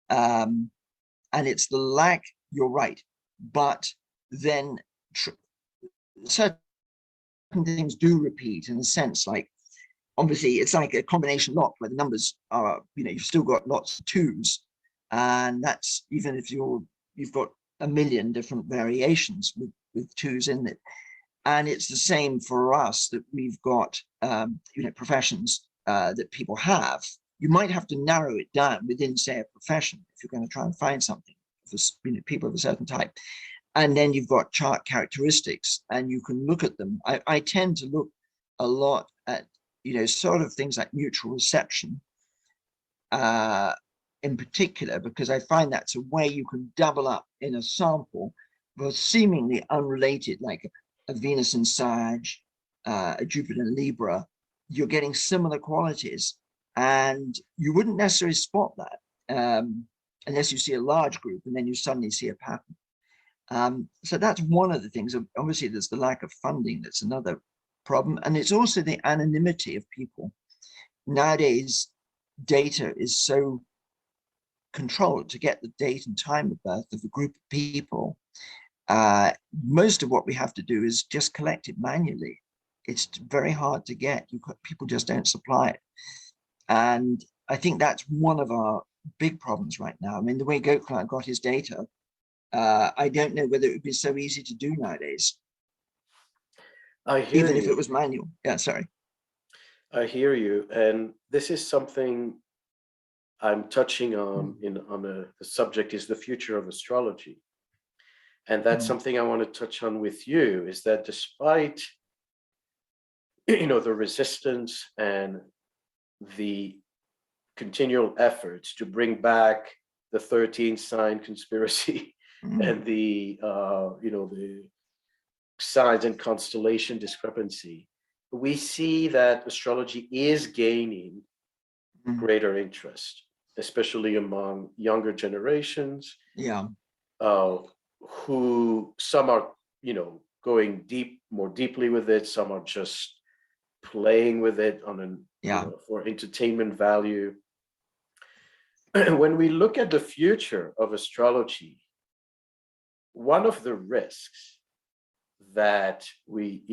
and it's the lack. You're right, but then certain things do repeat, in a sense, like, obviously it's like a combination lock where the numbers are, you've still got lots of twos, and that's even if you've got a million different variations with twos in it. And it's the same for us, that we've got professions that people have. You might have to narrow it down within, say, a profession, if you're going to try and find something for people of a certain type. And then you've got chart characteristics, and you can look at them. I tend to look a lot at, sort of things like mutual reception in particular, because I find that's a way you can double up in a sample for seemingly unrelated, like a Venus in Sag, a Jupiter in Libra. You're getting similar qualities, and you wouldn't necessarily spot that unless you see a large group, and then you suddenly see a pattern. So that's one of the things. Obviously, there's the lack of funding. That's another problem. And it's also the anonymity of people. Nowadays, data is so controlled to get the date and time of birth of a group of people. Most of what we have to do is just collect it manually. It's very hard to get. People just don't supply it. And I think that's one of our big problems right now. I mean, the way Goklan got his data, I don't know whether it would be so easy to do nowadays, I hear even if it you. was manual. Yeah, sorry. I hear you. And this is something I'm touching on the subject is the future of astrology. And that's something I want to touch on with you, is that despite, the resistance and the continual efforts to bring back the 13 sign conspiracy and the signs and constellation discrepancy, we see that astrology is gaining greater interest, especially among younger generations. Yeah. Who some are, going more deeply with it. Some are just playing with it for entertainment value. When we look at the future of astrology, one of the risks that we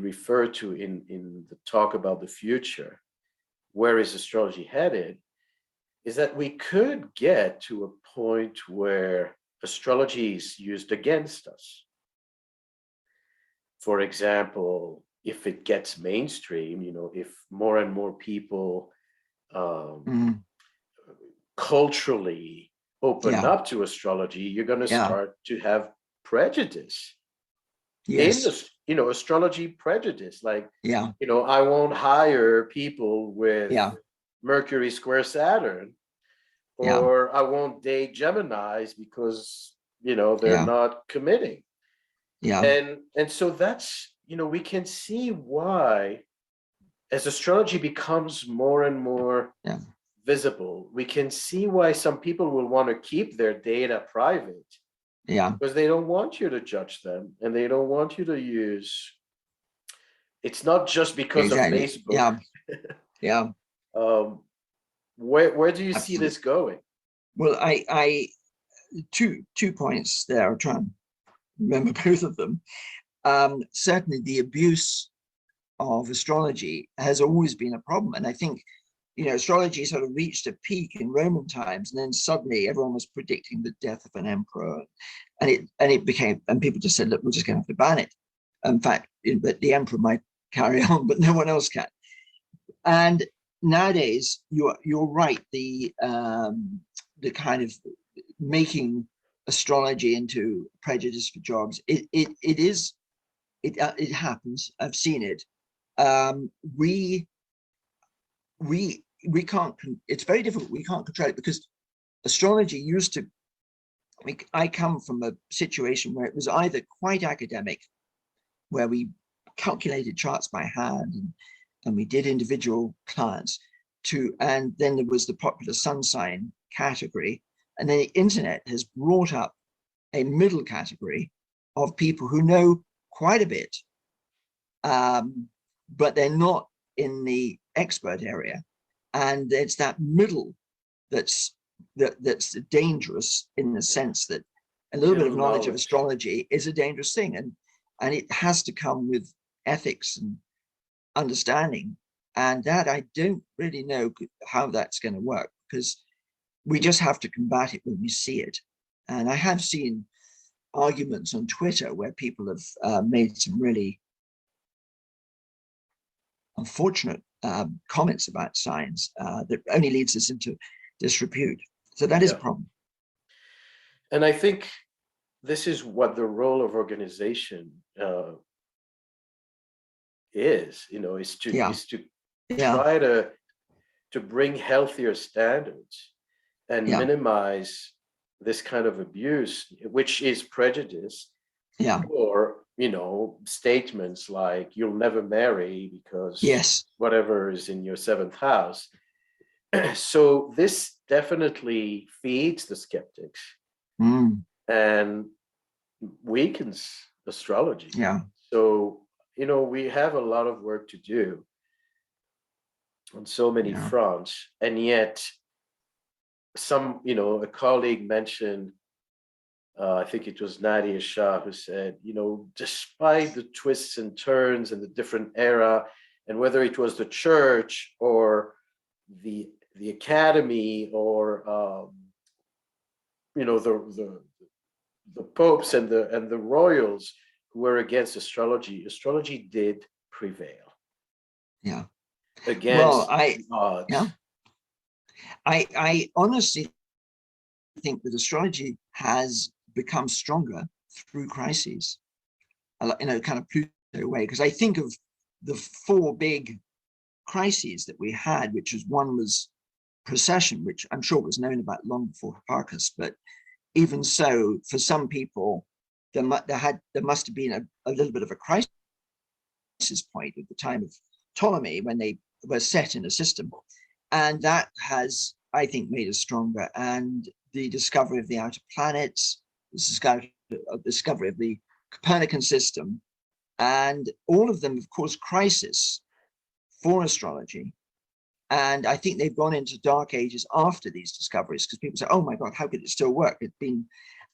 refer to in the talk about the future, where is astrology headed, is that we could get to a point where astrology is used against us. For example, if it gets mainstream, if more and more people culturally open up to astrology, you're going to start to have prejudice. Yes. In this, astrology prejudice, like, I won't hire people with Mercury square Saturn, or I won't date Geminis because, they're not committing. And so that's, we can see why, as astrology becomes more and more visible, we can see why some people will want to keep their data private. Because they don't want you to judge them, and they don't want you to use. It's not just because of Facebook. Where do you see this going? Well, I two points there. I'll try and remember both of them. Certainly, the abuse of astrology has always been a problem, and I think astrology sort of reached a peak in Roman times, and then suddenly everyone was predicting the death of an emperor, and it became, and people just said, look, we're just going to have to ban it. In fact, but the emperor might carry on, but no one else can. And nowadays, you're right. The kind of making astrology into prejudice for jobs, it happens. I've seen it. We can't, it's very difficult. We can't control it because astrology used to, I come from a situation where it was either quite academic, where we calculated charts by hand and we did individual clients, and then there was the popular sun sign category. And then the internet has brought up a middle category of people who know quite a bit, but they're not in the expert area. And it's that middle that's dangerous, in the sense that a little bit of knowledge of astrology is a dangerous thing, and it has to come with ethics and understanding, and that I don't really know how that's going to work, because we just have to combat it when we see it. And I have seen arguments on Twitter where people have made some really unfortunate comments about signs that only leads us into disrepute. So that is a problem. And I think this is what the role of organization is to try to bring healthier standards and minimize this kind of abuse, which is prejudice, or statements like "you'll never marry because whatever is in your seventh house." So this definitely feeds the skeptics and weakens astrology. So we have a lot of work to do on so many fronts, and yet a colleague mentioned, I think it was Nadia Shah, who said, despite the twists and turns and the different era, and whether it was the church or the academy or the popes and the royals who were against astrology, astrology did prevail. Against odds. I honestly think that astrology has become stronger through crises, in a kind of Pluto way, because I think of the four big crises that we had, which was, one was precession, which I'm sure was known about long before Hipparchus, but even so, for some people, there must have been a little bit of a crisis point at the time of Ptolemy when they were set in a system. And that has, I think, made us stronger. And the discovery of the outer planets, the discovery of the Copernican system, and all of them, of course, crisis for astrology. And I think they've gone into dark ages after these discoveries, because people say, oh my God, how could it still work? It's been,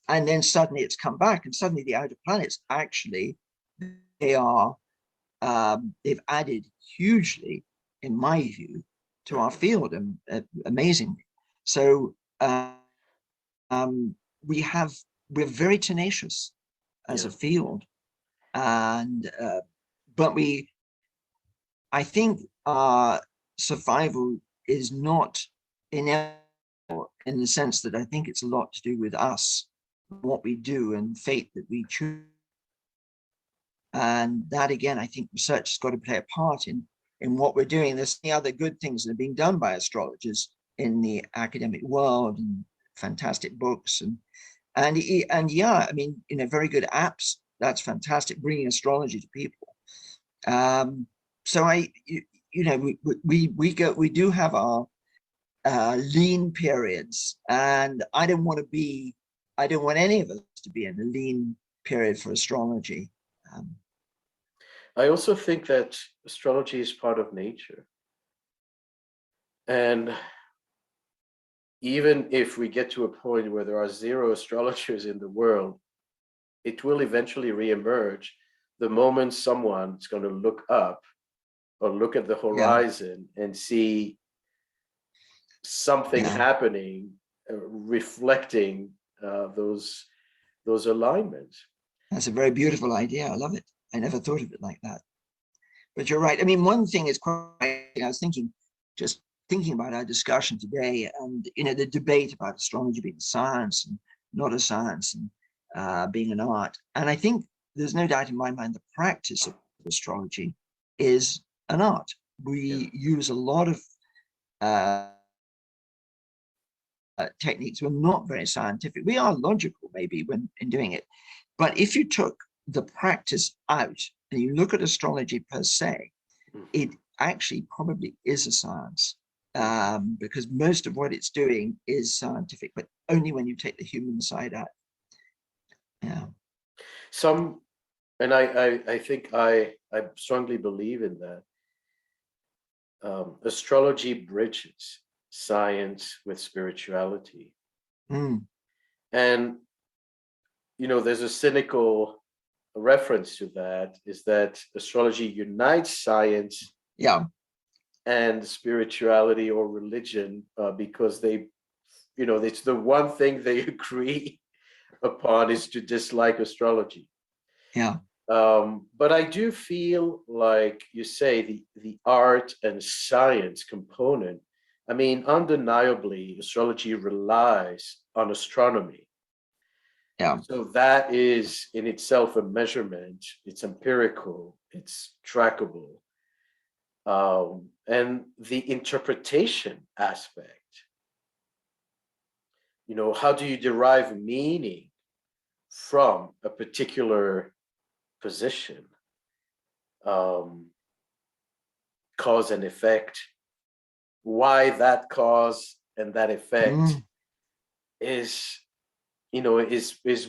and then suddenly it's come back, and suddenly the outer planets actually, they are, they've added hugely, in my view, to our field, and amazingly. So we're very tenacious as a field, and but I think our survival is not inevitable, in the sense that I think it's a lot to do with us, what we do, and fate that we choose. And that, again, I think research has got to play a part in what we're doing. There's many other good things that are being done by astrologers in the academic world, and fantastic books, and yeah, I mean, very good apps. That's fantastic, bringing astrology to people. So we do have our lean periods, and I don't want any of us to be in a lean period for astrology. I also think that astrology is part of nature. And even if we get to a point where there are 0 astrologers in the world, it will eventually reemerge the moment someone's going to look up or look at the horizon and see something happening, reflecting those alignments. That's a very beautiful idea. I love it. I never thought of it like that. But you're right. I mean, one thing is quite, I was just thinking about our discussion today, and the debate about astrology being a science and not a science, and being an art. And I think there's no doubt in my mind the practice of astrology is an art. We use a lot of techniques. We're not very scientific. We are logical, maybe, when in doing it. But if you took the practice out and you look at astrology per se, it actually probably is a science, because most of what it's doing is scientific, but only when you take the human side out. Yeah. And I think I strongly believe in that. Astrology bridges science with spirituality. And there's a cynical reference to that, is that astrology unites science and spirituality or religion, because it's the one thing they agree upon is to dislike astrology. But I do feel like you say the art and science component, I mean, undeniably astrology relies on astronomy. So that is in itself a measurement. It's empirical, it's trackable. And the interpretation aspect, how do you derive meaning from a particular position? Cause and effect, why that cause and that effect is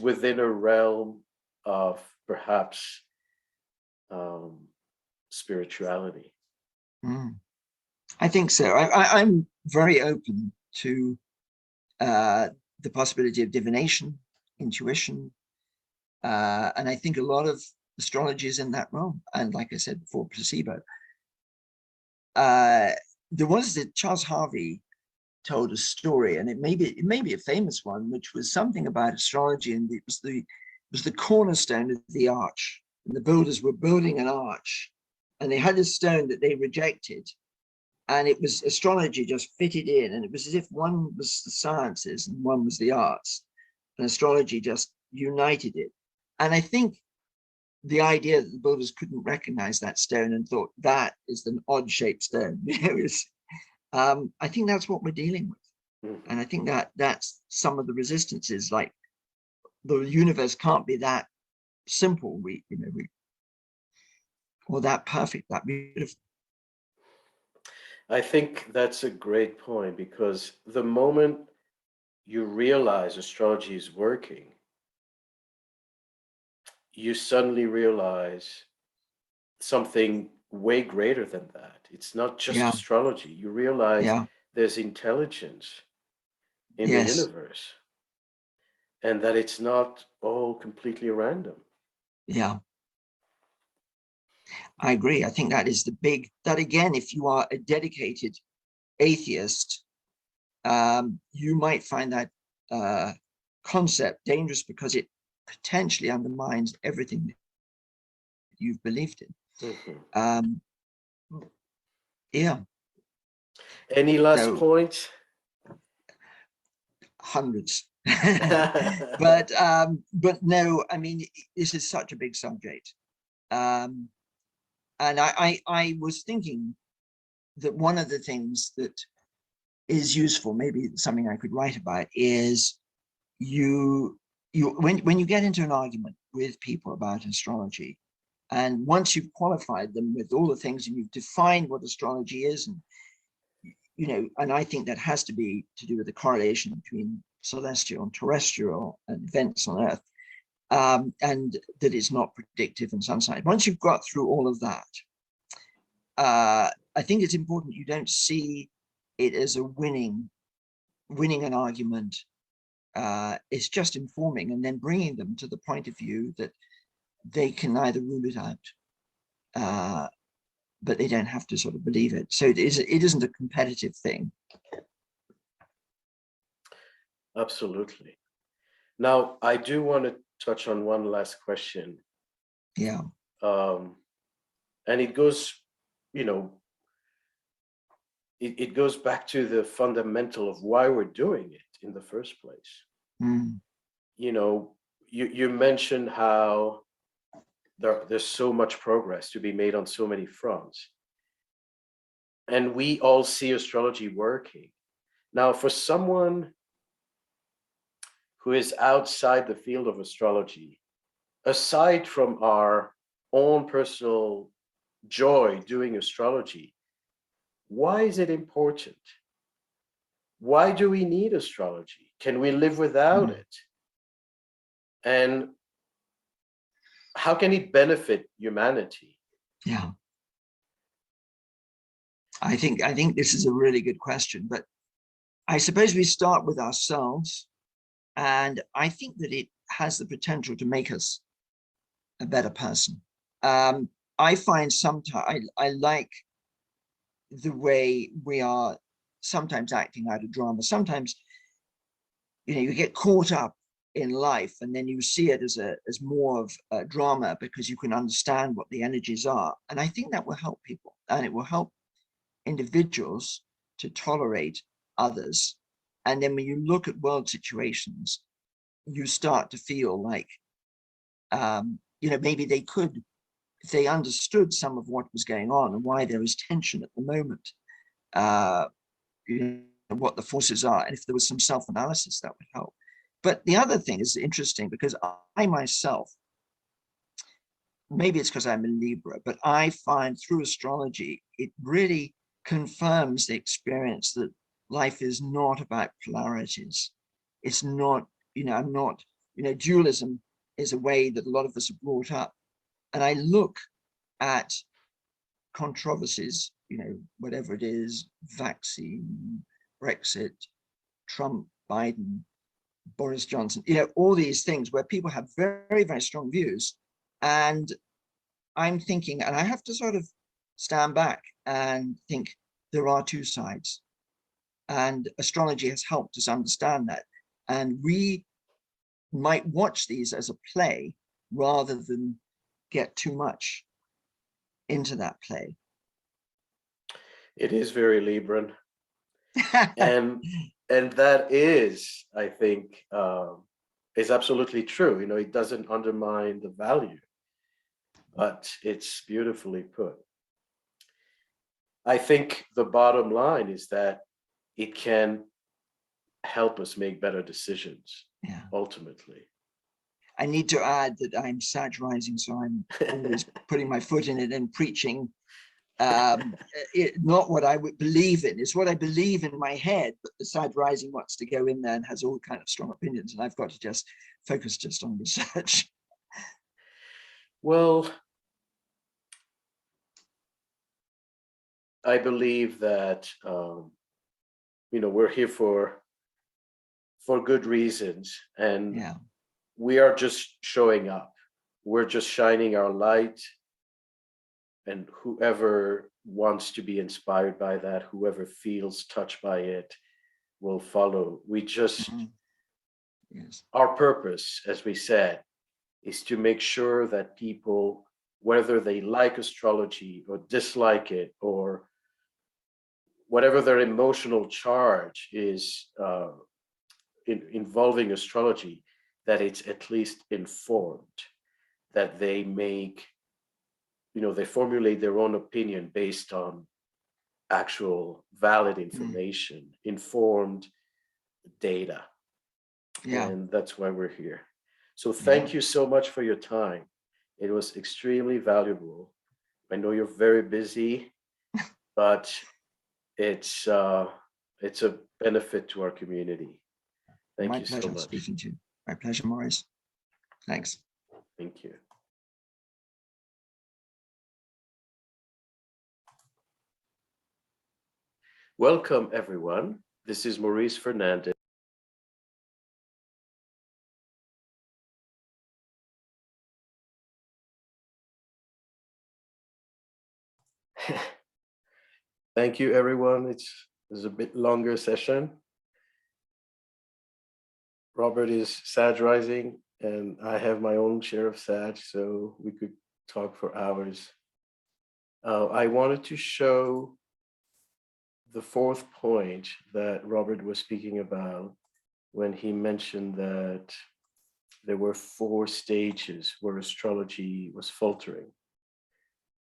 within a realm of perhaps spirituality. I think so. I'm very open to the possibility of divination, intuition, and I think a lot of astrology is in that realm. And like I said before, placebo. There was Charles Harvey told a story, and it may be a famous one, which was something about astrology, and it was the cornerstone of the arch. And the builders were building an arch, and they had a stone that they rejected, and it was astrology just fitted in, and it was as if one was the sciences and one was the arts, and astrology just united it. And I think the idea that the builders couldn't recognize that stone and thought that is an odd shaped stone, I think that's what we're dealing with. And I think that that's some of the resistances, like the universe can't be that simple, or that perfect, that beautiful. I think that's a great point, because the moment you realize astrology is working, you suddenly realize something way greater than that. It's not just Yeah, astrology. You realize yeah, there's intelligence in the yes, universe, and that it's not all completely random. yeah. I agree. I think that is that again, if you are a dedicated atheist, you might find that concept dangerous because it potentially undermines everything that you've believed in. Mhm. Um, yeah, Any last so points? hundreds. But no, I mean, this is such a big subject. Um, and I was thinking that one of the things that is useful, maybe something I could write about, is you when you get into an argument with people about astrology, and once you've qualified them with all the things and you've defined what astrology is, and and I think that has to be to do with the correlation between celestial and terrestrial and events on Earth, and that it's not predictive and sun sign. Once you've got through all of that, I think it's important you don't see it as a winning an argument. It's just informing and then bringing them to the point of view that they can either rule it out, but they don't have to sort of believe it. So it isn't a competitive thing. Absolutely. Now, I do want to touch on one last question. Yeah. Um, and it goes, you know, it goes back to the fundamental of why we're doing it in the first place. Mm. You know, you mentioned how there's so much progress to be made on so many fronts. And we all see astrology working. Now, for someone who is outside the field of astrology, aside from our own personal joy doing astrology, why is it important? Why do we need astrology? Can we live without Mm. it? And how can it benefit humanity? Yeah. I think this is a really good question, but I suppose we start with ourselves, and I think that it has the potential to make us a better person. I find sometimes I like the way we are sometimes acting out of drama. Sometimes, you get caught up in life, and then you see it as more of a drama because you can understand what the energies are. And I think that will help people, and it will help individuals to tolerate others. And then when you look at world situations, you start to feel like, maybe they could, if they understood some of what was going on and why there is tension at the moment, uh, what the forces are, and if there was some self-analysis, that would help. But the other thing is interesting because I myself, maybe it's because I'm a Libra, but I find through astrology, it really confirms the experience that life is not about polarities. It's not, I'm not, dualism is a way that a lot of us are brought up. And I look at controversies, whatever it is, vaccine, Brexit, Trump, Biden, Boris Johnson, all these things where people have very, very strong views. And I'm thinking, and I have to sort of stand back and think there are two sides. And astrology has helped us understand that. And we might watch these as a play rather than get too much into that play. It is very Libran. And that is, I think, is absolutely true. It doesn't undermine the value, but it's beautifully put. I think the bottom line is that it can help us make better decisions Yeah. ultimately. I need to add that I'm Sag rising, so I'm always putting my foot in it and preaching not what I would believe in. It's what I believe in my head, but the Sag rising wants to go in there and has all kind of strong opinions, and I've got to just focus just on research. Well, I believe that we're here for good reasons, and Yeah. we are just showing up. We're just shining our light, and whoever wants to be inspired by that, whoever feels touched by it, will follow. We just, Yes. our purpose, as we said, is to make sure that people, whether they like astrology or dislike it, or whatever their emotional charge is involving astrology, that it's at least informed, that they make, they formulate their own opinion based on actual valid information, informed data. Yeah. And that's why we're here. So thank you so much for your time. It was extremely valuable. I know you're very busy, but it's a benefit to our community. Thank My you so pleasure much. speaking to you. My pleasure, Maurice. Thanks. Thank you. Welcome, everyone. This is Maurice Fernandez. Thank you, everyone. It's a bit longer session. Robert is Sag rising, and I have my own share of Sag, so we could talk for hours. I wanted to show the fourth point that Robert was speaking about when he mentioned that there were 4 stages where astrology was faltering.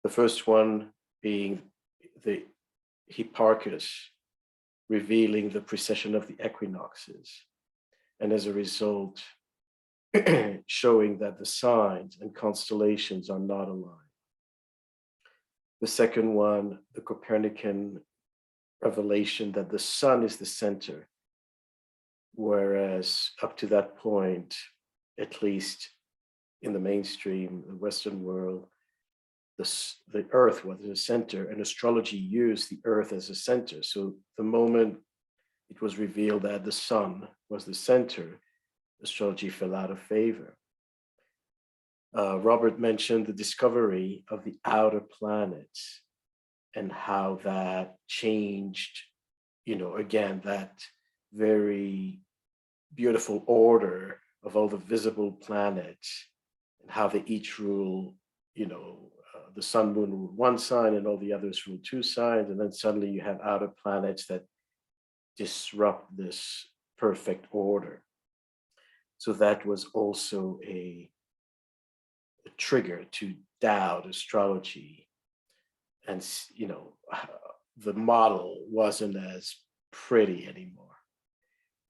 The first one being the Hipparchus revealing the precession of the equinoxes, and as a result, showing that the signs and constellations are not aligned. The second one, the Copernican revelation that the sun is the center, whereas up to that point, at least in the mainstream, the Western world, the Earth was the center, and astrology used the Earth as a center. So the moment it was revealed that the sun was the center, astrology fell out of favor. Robert mentioned the discovery of the outer planets and how that changed, again, that very beautiful order of all the visible planets and how they each rule, the sun, moon rule one sign and all the others rule 2 signs. And then suddenly you have outer planets that disrupt this perfect order. So that was also a trigger to doubt astrology. And, the model wasn't as pretty anymore.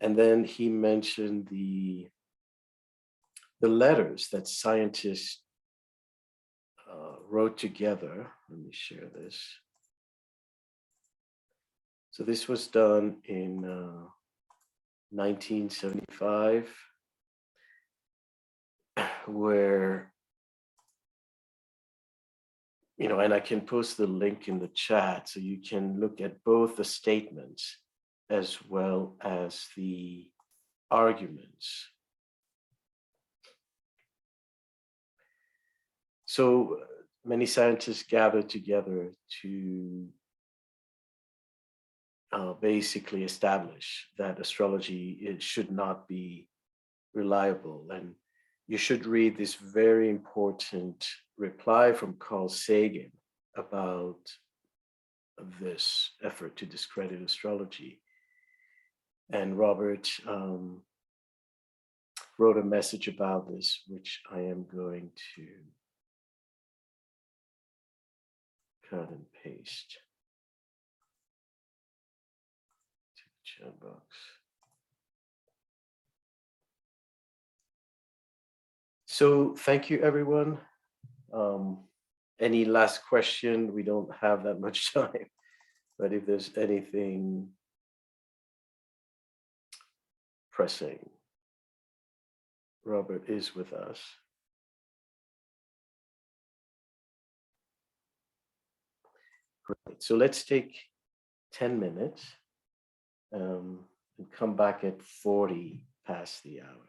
And then he mentioned the letters that scientists wrote together. Let me share this. So this was done in 1975, where, and I can post the link in the chat so you can look at both the statements as well as the arguments. So many scientists gathered together to basically establish that astrology should not be reliable. And you should read this very important reply from Carl Sagan about this effort to discredit astrology. And Robert wrote a message about this, which I am going to cut and paste to the chat box. So thank you, everyone. Any last question? We don't have that much time, but if there's anything pressing, Robert is with us. Great. So let's take 10 minutes and come back at 40 past the hour.